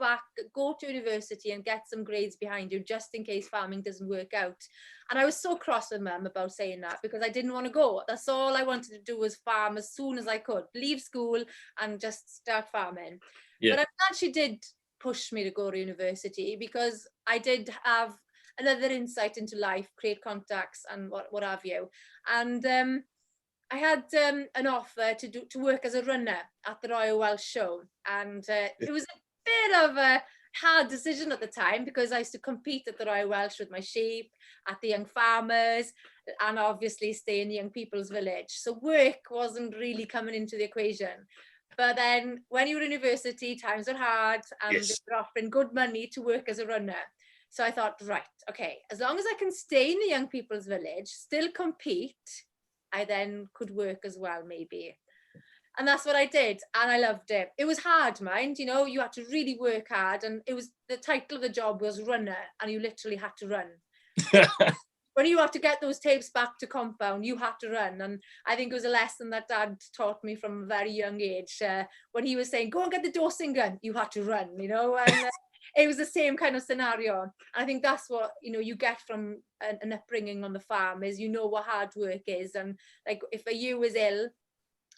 to university and get some grades behind you, just in case farming doesn't work out." And I was so cross with Mum about saying that, because I didn't want to go. That's all I wanted to do was farm as soon as I could, leave school and just start farming. But I'm glad she did push me to go to university, because I did have another insight into life, create contacts and what have you. And I had an offer to work as a runner at the Royal Welsh Show, and it was a bit of a hard decision at the time, because I used to compete at the Royal Welsh with my sheep, at the young farmers, and obviously stay in the young people's village. So work wasn't really coming into the equation. But then when you were in university, times are hard, and they were offering good money to work as a runner. So I thought, right, okay, as long as I can stay in the young people's village, still compete, I then could work as well, maybe. And that's what I did, and I loved it. It was hard, mind, you know, you had to really work hard, and it was, the title of the job was runner, and you literally had to run. When you have to get those tapes back to compound, you had to run. And I think it was a lesson that Dad taught me from a very young age. When he was saying, "Go and get the dosing gun," you had to run, you know. And it was the same kind of scenario. And I think that's what, you know, you get from an upbringing on the farm, is you know what hard work is. And like if a ewe is ill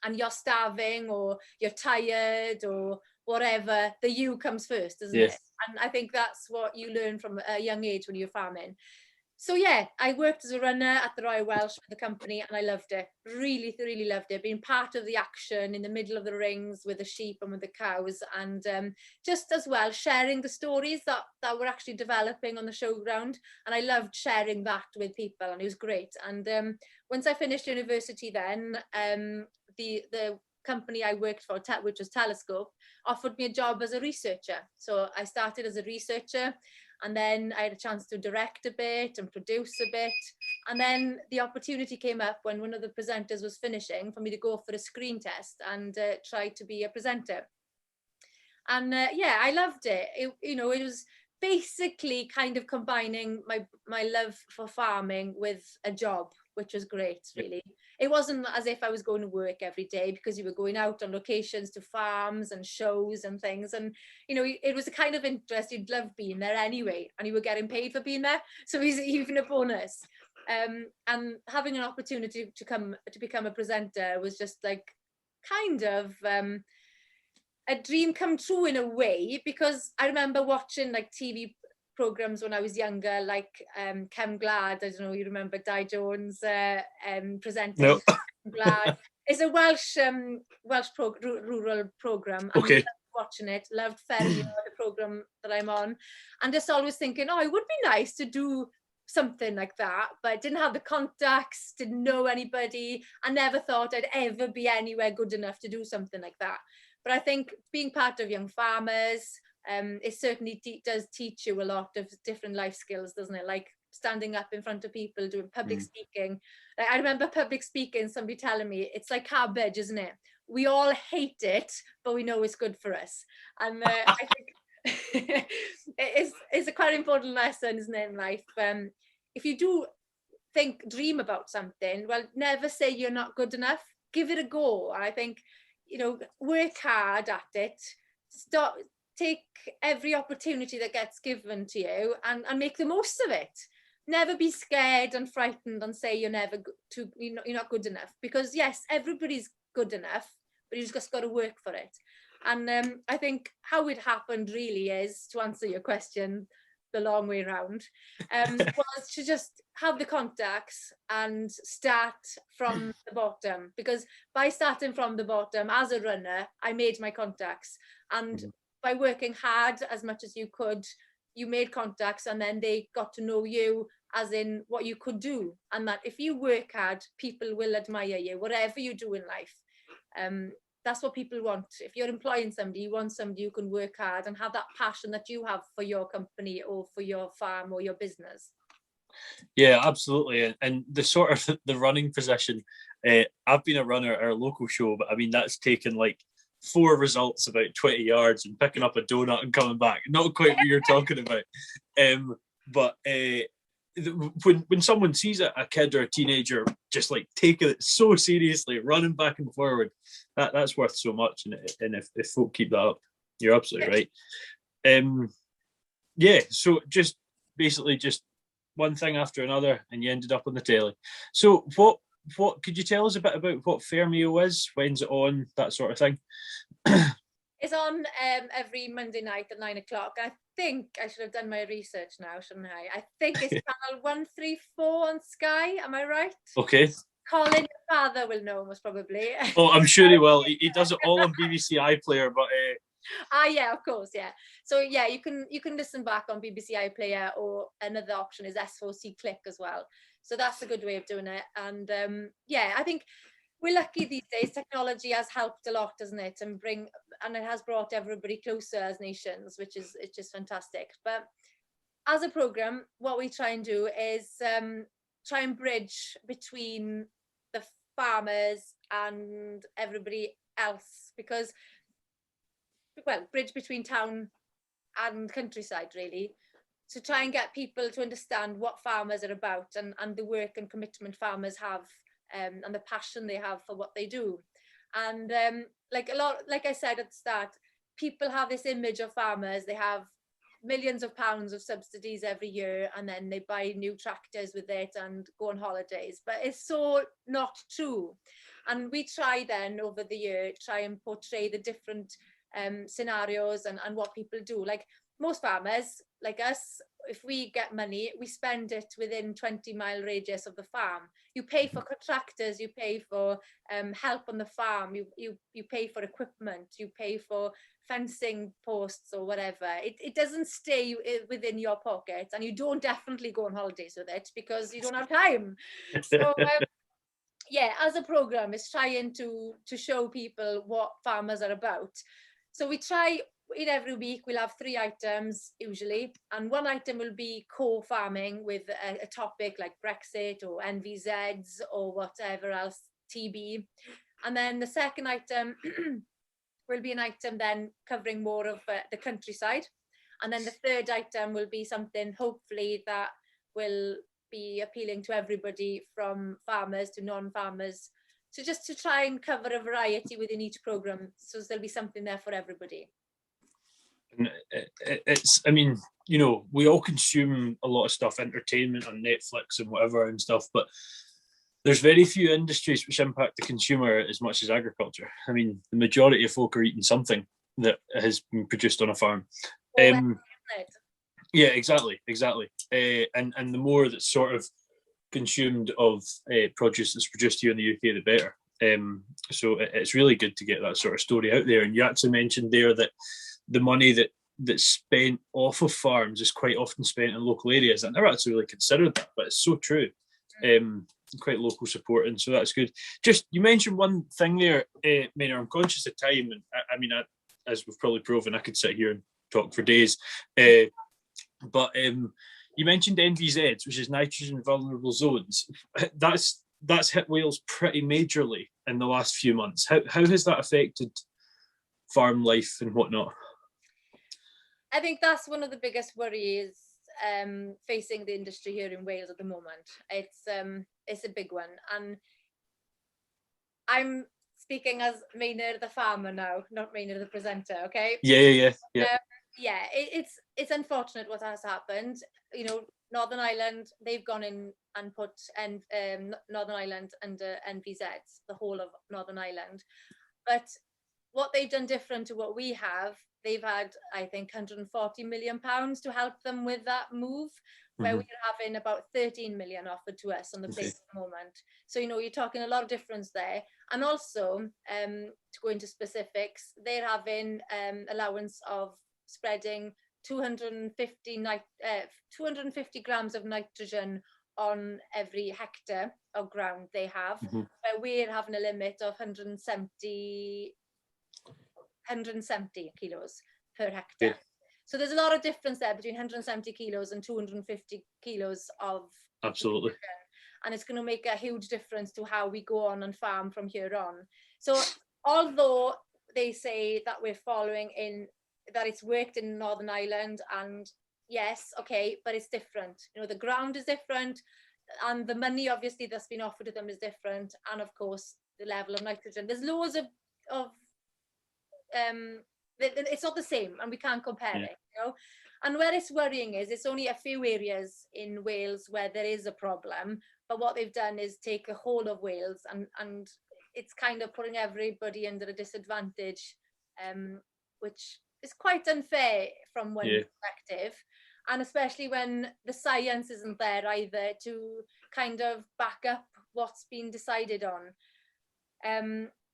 and you're starving or you're tired or whatever, the ewe comes first, doesn't it? And I think that's what you learn from a young age when you're farming. So yeah, I worked as a runner at the Royal Welsh for the company, and I loved it. Really, really loved it. Being part of the action in the middle of the rings with the sheep and with the cows, and just as well sharing the stories that were actually developing on the showground. And I loved sharing that with people, and it was great. And once I finished university, then the company I worked for, which was Telescope, offered me a job as a researcher. So I started as a researcher. And then I had a chance to direct a bit and produce a bit. And then the opportunity came up when one of the presenters was finishing for me to go for a screen test and try to be a presenter. And yeah, I loved it. It was basically kind of combining my love for farming with a job, which was great, really. It wasn't as if I was going to work every day, because you were going out on locations to farms and shows and things. And, it was a kind of interest. You'd love being there anyway, and you were getting paid for being there. So it was even a bonus. And having an opportunity to become a presenter was just like kind of a dream come true in a way, because I remember watching like TV programs when I was younger, like Cem Glad. I don't know, you remember Di Jones presenting? No. Glad. It's a Welsh rural program. And Okay. I loved watching it. Loved Ffermio, the program that I'm on, and just always thinking, oh, it would be nice to do something like that, but I didn't have the contacts, didn't know anybody. I never thought I'd ever be anywhere good enough to do something like that. But I think being part of Young Farmers, it certainly does teach you a lot of different life skills, doesn't it? Like standing up in front of people, doing public speaking. Like, I remember public speaking, somebody telling me, it's like cabbage, isn't it? We all hate it, but we know it's good for us. And I think it's a quite important lesson, isn't it, in life? If you do dream about something, well, never say you're not good enough. Give it a go. And I think, work hard at it. Take every opportunity that gets given to you and make the most of it. Never be scared and frightened and say you're not good enough, because yes, everybody's good enough, but you just got to work for it. And I think how it happened really is, to answer your question the long way around, was to just have the contacts and start from the bottom, because by starting from the bottom as a runner, I made my contacts, and by working hard as much as you could, you made contacts, and then they got to know you as in what you could do, and that if you work hard, people will admire you, whatever you do in life. That's what people want. If you're employing somebody, you want somebody who can work hard and have that passion that you have for your company or for your farm or your business. Yeah, absolutely. And the sort of the running position, I've been a runner at our local show, but I mean, that's taken like 4 results about 20 yards and picking up a donut and coming back. Not quite what you're talking about. But when someone sees a kid or a teenager just like taking it so seriously, running back and forward, that's worth so much. And if folk keep that up, you're absolutely right. Yeah, so just basically just one thing after another, and you ended up on the telly. So what could you tell us a bit about what Ffermio is? When's it on? That sort of thing. It's on every Monday night at 9 o'clock. I think I should have done my research now, shouldn't I? I think it's channel 134 on Sky. Am I right? Okay. Colin, your father will know most probably. Oh, I'm sure he will. He does it all on BBC iPlayer, but. Yeah, of course, yeah. So yeah, you can listen back on BBC iPlayer, or another option is S4C Click as well. So that's a good way of doing it. And yeah, I think we're lucky these days. Technology has helped a lot, doesn't it? And it has brought everybody closer as nations, which is fantastic. But as a program, what we try and do is try and bridge between the farmers and everybody else, because, well, bridge between town and countryside, really, to try and get people to understand what farmers are about, and the work and commitment farmers have, and the passion they have for what they do. And like I said at the start, people have this image of farmers. They have millions of pounds of subsidies every year, and then they buy new tractors with it and go on holidays. But it's so not true. And we try then over the year, try and portray the different scenarios and what people do. Like most farmers like us, if we get money, we spend it within 20-mile radius of the farm. You pay for contractors, you pay for help on the farm, you pay for equipment, you pay for fencing posts or whatever. It doesn't stay within your pocket, and you don't definitely go on holidays with it because you don't have time. So yeah, as a program, it's trying to show people what farmers are about. So we try, in every week we'll have 3 items usually, and 1 item will be co-farming with a topic like Brexit or NVZs or whatever else, TB. And then the second item will be an item then covering more of the countryside. And then the third item will be something hopefully that will be appealing to everybody, from farmers to non-farmers. So just to try and cover a variety within each program, so there'll be something there for everybody. And it's, I mean, you know, we all consume a lot of stuff, entertainment on Netflix and whatever and stuff, but there's very few industries which impact the consumer as much as agriculture. I mean, the majority of folk are eating something that has been produced on a farm. Yeah, exactly. And the more that's sort of consumed of produce that's produced here in the UK, the better. So it's really good to get that sort of story out there. And you actually mentioned there that the money that's spent off of farms is quite often spent in local areas. I never actually really considered that, but it's so true. Quite local support, and so that's good. Just, you mentioned one thing there, Meinir. I'm conscious of time, and I mean, as we've probably proven, I could sit here and talk for days. But you mentioned NVZs, which is nitrogen vulnerable zones. That's hit Wales pretty majorly in the last few months. How has that affected farm life and whatnot? I think that's one of the biggest worries facing the industry here in Wales at the moment. It's a big one, and I'm speaking as Meinir the farmer now, not Meinir the presenter. Okay. Yeah. It's unfortunate what has happened. You know, Northern Ireland, they've gone in and put Northern Ireland under NVZs, the whole of Northern Ireland. But what they've done different to what we have, they've had, I think, £140 million to help them with that move, where we're having about 13 million offered to us on the plate at the moment. So, you know, you're talking a lot of difference there. And also, to go into specifics, they're having allowance of spreading 250 grams of nitrogen on every hectare of ground they have, where we're having a limit of 170 kilos per hectare. So there's a lot of difference there between 170 kilos and 250 kilos of absolutely nitrogen. And it's going to make a huge difference to how we go on and farm from here on. So although they say that we're following in, that it's worked in Northern Ireland, and yes, okay, but it's different. You know, the ground is different, and the money obviously that's been offered to them is different, and of course the level of nitrogen. There's loads of it's not the same, and we can't compare it, you know. And where it's worrying is it's only a few areas in Wales where there is a problem, but what they've done is take the whole of Wales, and it's kind of putting everybody under a disadvantage, which is quite unfair from one perspective, and especially when the science isn't there either to kind of back up what's been decided on.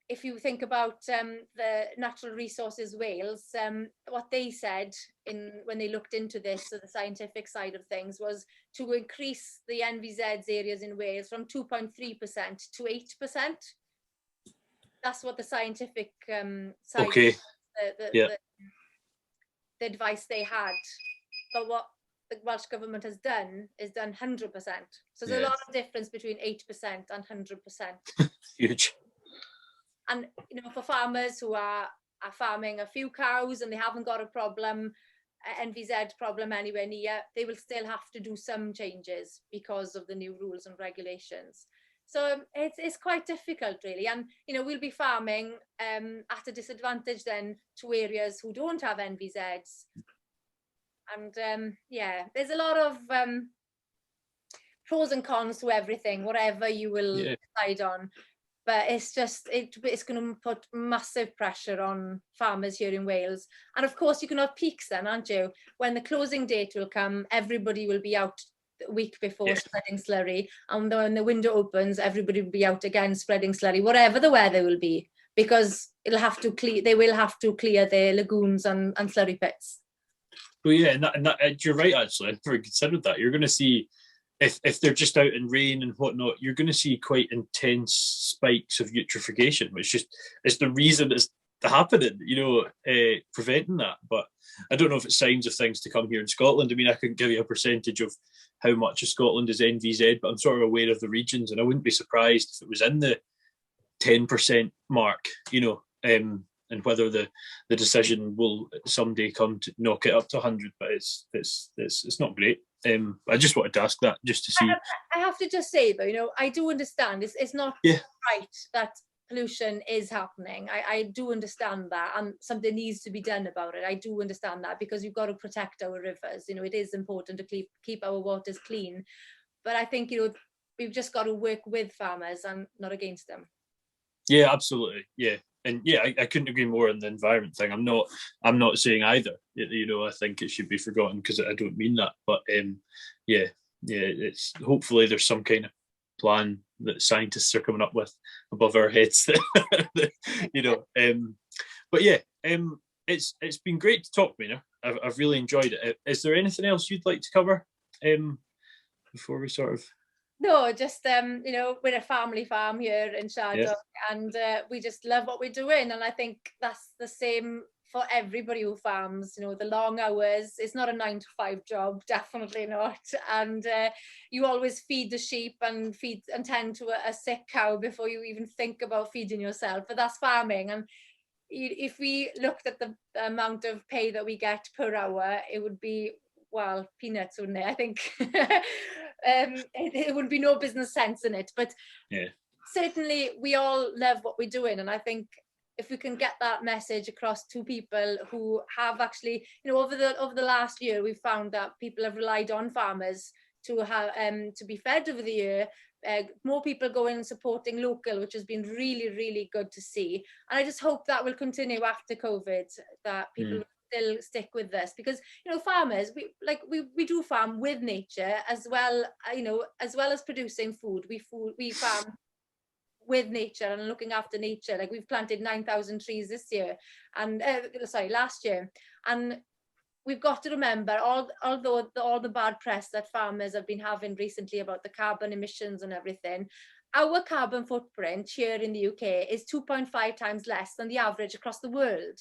If you think about the Natural Resources Wales, what they said when they looked into this, so the scientific side of things, was to increase the NVZs areas in Wales from 2.3% to 8%. That's what the scientific side, the advice they had. But what the Welsh Government has done is done 100%. So there's a lot of difference between 8% and 100%. Huge. And, you know, for farmers who are farming a few cows and they haven't got a problem, NVZ problem anywhere near, they will still have to do some changes because of the new rules and regulations. So it's quite difficult, really. And, you know, we'll be farming at a disadvantage then to areas who don't have NVZs. And, there's a lot of pros and cons to everything, whatever you will decide on. But it's just, it's going to put massive pressure on farmers here in Wales. And of course, you can have peaks then, aren't you? When the closing date will come, everybody will be out the week before spreading slurry. And when the window opens, everybody will be out again spreading slurry, whatever the weather will be, because they will have to clear their lagoons and slurry pits. Well, yeah, and that you're right, actually. I never considered that. You're going to see, if they're just out in rain and whatnot, you're going to see quite intense spikes of eutrophication, which is the reason it's happening, preventing that. But I don't know if it's signs of things to come here in Scotland. I mean, I couldn't give you a percentage of how much of Scotland is NVZ, but I'm sort of aware of the regions, and I wouldn't be surprised if it was in the 10% mark, and whether the decision will someday come to knock it up to 100, but it's not great. I just wanted to ask that just to see. I have to just say though, I do understand it's not right that pollution is happening. I do understand that, and something needs to be done about it. I do understand that, because you've got to protect our rivers. It is important to keep our waters clean. But I think, we've just got to work with farmers and not against them. Yeah, absolutely. Yeah. And yeah, I couldn't agree more on the environment thing. I'm not saying either. I think it should be forgotten, because I don't mean that. But it's hopefully there's some kind of plan that scientists are coming up with above our heads. But yeah, it's been great to talk, Meinir. I've really enjoyed it. Is there anything else you'd like to cover before we sort of? No, just we're a family farm here in Shaddock, and we just love what we're doing, and I think that's the same for everybody who farms. The long hours, it's not a 9-to-5 job, definitely not, and you always feed the sheep and tend to a sick cow before you even think about feeding yourself. But that's farming, and if we looked at the amount of pay that we get per hour, it would be, well, peanuts, wouldn't it? I think it would be no business sense in it. But certainly we all love what we're doing. And I think if we can get that message across to people who have actually, over the last year, we've found that people have relied on farmers to be fed over the year. More people going and supporting local, which has been really, really good to see. And I just hope that will continue after COVID, that people still stick with this, because farmers, we do farm with nature as well. As well as producing food, we farm with nature and looking after nature. Like, we've planted 9,000 trees this year, and last year, and we've got to remember, although all the bad press that farmers have been having recently about the carbon emissions and everything, our carbon footprint here in the UK is 2.5 times less than the average across the world.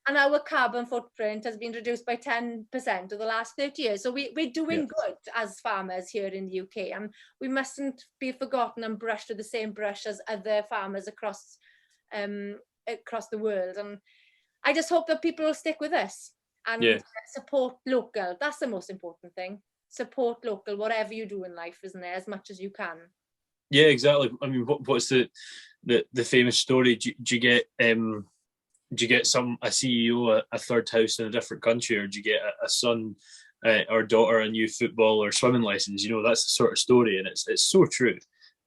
And our carbon footprint has been reduced by 10% over the last 30 years. So we're doing good as farmers here in the UK. And we mustn't be forgotten and brushed with the same brush as other farmers across the world. And I just hope that people will stick with us and support local. That's the most important thing. Support local, whatever you do in life, isn't it? As much as you can. Yeah, exactly. I mean, what's the famous story? Do you get do you get a CEO a third house in a different country, or do you get a son or daughter a new football or swimming license? That's the sort of story, and it's so true.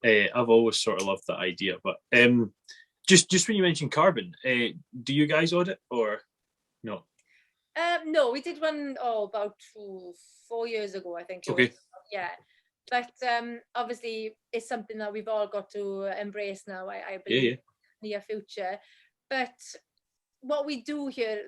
I've always sort of loved that idea. But just when you mentioned carbon, do you guys audit or no? No, we did one about 4 years ago, I think. Okay. Yeah. But obviously, it's something that we've all got to embrace now, I believe, in the near future. But what we do here,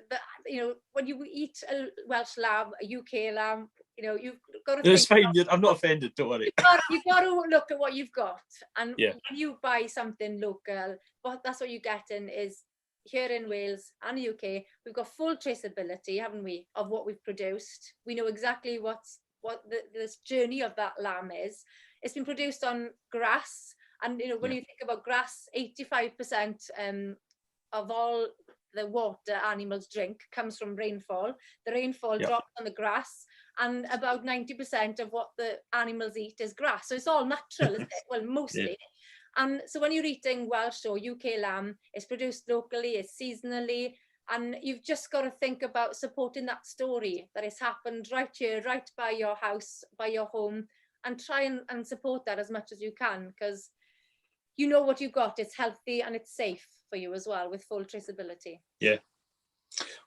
when you eat a Welsh lamb, a UK lamb, you've got to It's fine. I'm not offended, don't worry. You've got to look at what you've got. And when you buy something local, that's what you're getting is, here in Wales and the UK, we've got full traceability, haven't we, of what we've produced. We know exactly what this journey of that lamb is. It's been produced on grass, and when you think about grass, 85% of all the water animals drink comes from rainfall. The rainfall drops on the grass, and about 90% of what the animals eat is grass. So it's all natural, isn't it? Well, mostly. And so when you're eating Welsh or UK lamb, it's produced locally, it's seasonally, and you've just got to think about supporting that story, that it's happened right here, right by your house, by your home, and try and support that as much as you can, because you know what you got. It's healthy and it's safe for you as well, with full traceability. Yeah.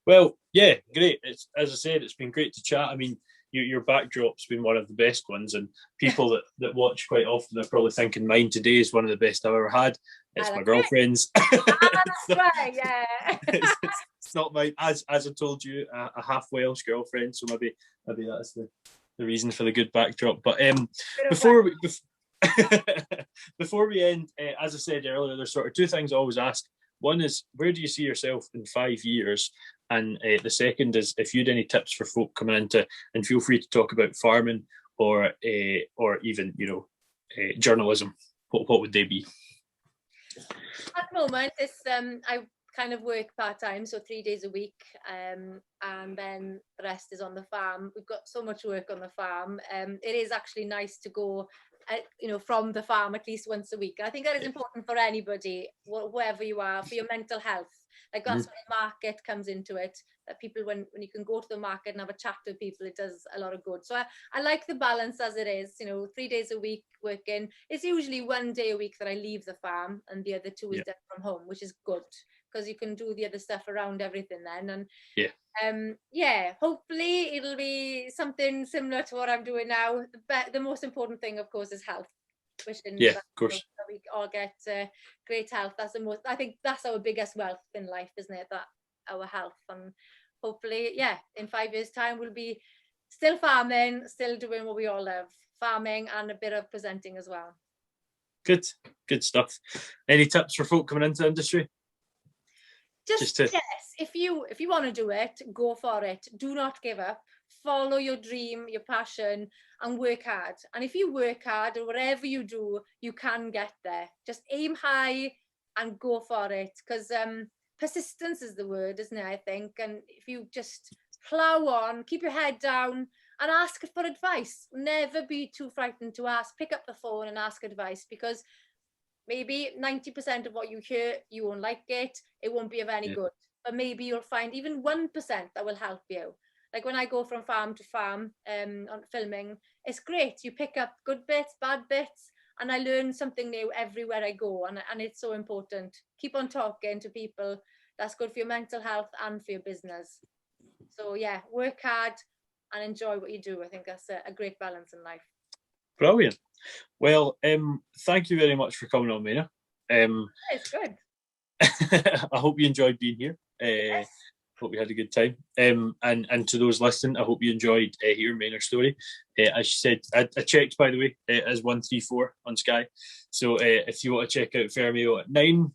Well, yeah, great. It's, as I said, it's been great to chat. I mean, your backdrop's been one of the best ones, and people that watch quite often are probably thinking mine today is one of the best I've ever had. It's my girlfriend's. That's right, yeah. It's not mine. As I told you, a half Welsh girlfriend, so maybe that's the reason for the good backdrop. But before we end, as I said earlier, there's sort of two things I always ask. One is, where do you see yourself in 5 years? And the second is, if you had any tips for folk coming into, and feel free to talk about farming or even, journalism, what would they be? At the moment, it's I kind of work part-time, so 3 days a week, and then the rest is on the farm. We've got so much work on the farm. It is actually nice to go from the farm at least once a week. And I think that is important for anybody, whoever you are, for your mental health. Like that's where the market comes into it. That people, when you can go to the market and have a chat with people, it does a lot of good. So I like the balance as it is. 3 days a week working. It's usually 1 day a week that I leave the farm, and the other 2 is done from home, which is good because you can do the other stuff around everything then. And hopefully it'll be something similar to what I'm doing now. The most important thing, of course, is health. Of course. That we all get great health. That's the most. I think that's our biggest wealth in life, isn't it? That our health. And hopefully, in 5 years' time, we'll be still farming, still doing what we all love, farming, and a bit of presenting as well. Good stuff. Any tips for folk coming into the industry? Yes, if you want to do it, go for it. Do not give up. Follow your dream, your passion, and work hard. And if you work hard, or whatever you do, you can get there. Just aim high and go for it, because persistence is the word, isn't it? I think. And if you just plow on, keep your head down, and ask for advice. Never be too frightened to ask. Pick up the phone and ask advice, because maybe 90% of what you hear, you won't like it. It won't be of any good. But maybe you'll find even 1% that will help you. Like when I go from farm to farm on filming, it's great. You pick up good bits, bad bits, and I learn something new everywhere I go. And it's so important. Keep on talking to people. That's good for your mental health and for your business. So work hard and enjoy what you do. I think that's a great balance in life. Brilliant. Well, thank you very much for coming on, Meinir. It's good. I hope you enjoyed being here. Yes. Hope you had a good time. And to those listening, I hope you enjoyed hearing Meinir's story. As she said, I checked, by the way, as 134 on Sky. So if you want to check out Ffermio at 9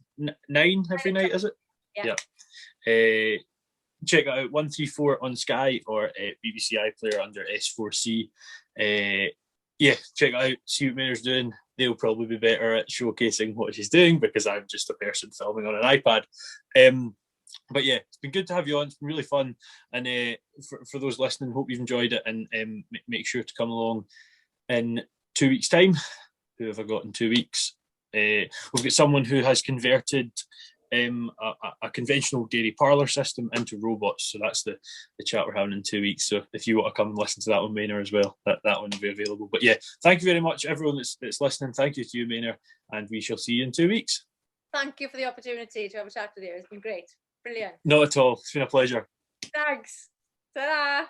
every night, is it? Yeah. Check it out, 134 on Sky, or BBC iPlayer under S4C. Check it out, see what Meinir's doing. They'll probably be better at showcasing what she's doing, because I'm just a person filming on an iPad. But it's been good to have you on. It's been really fun. And for those listening, hope you've enjoyed it, and make sure to come along in 2 weeks' time. Who have I got in 2 weeks? We've got someone who has converted a conventional dairy parlour system into robots. So that's the chat we're having in 2 weeks. So if you want to come and listen to that one, Meinir, as well, that one will be available. But thank you very much, everyone that's listening. Thank you to you, Meinir, and we shall see you in 2 weeks. Thank you for the opportunity to have a chat with you. It's been great. Brilliant. Not at all. It's been a pleasure. Thanks. Ta-da.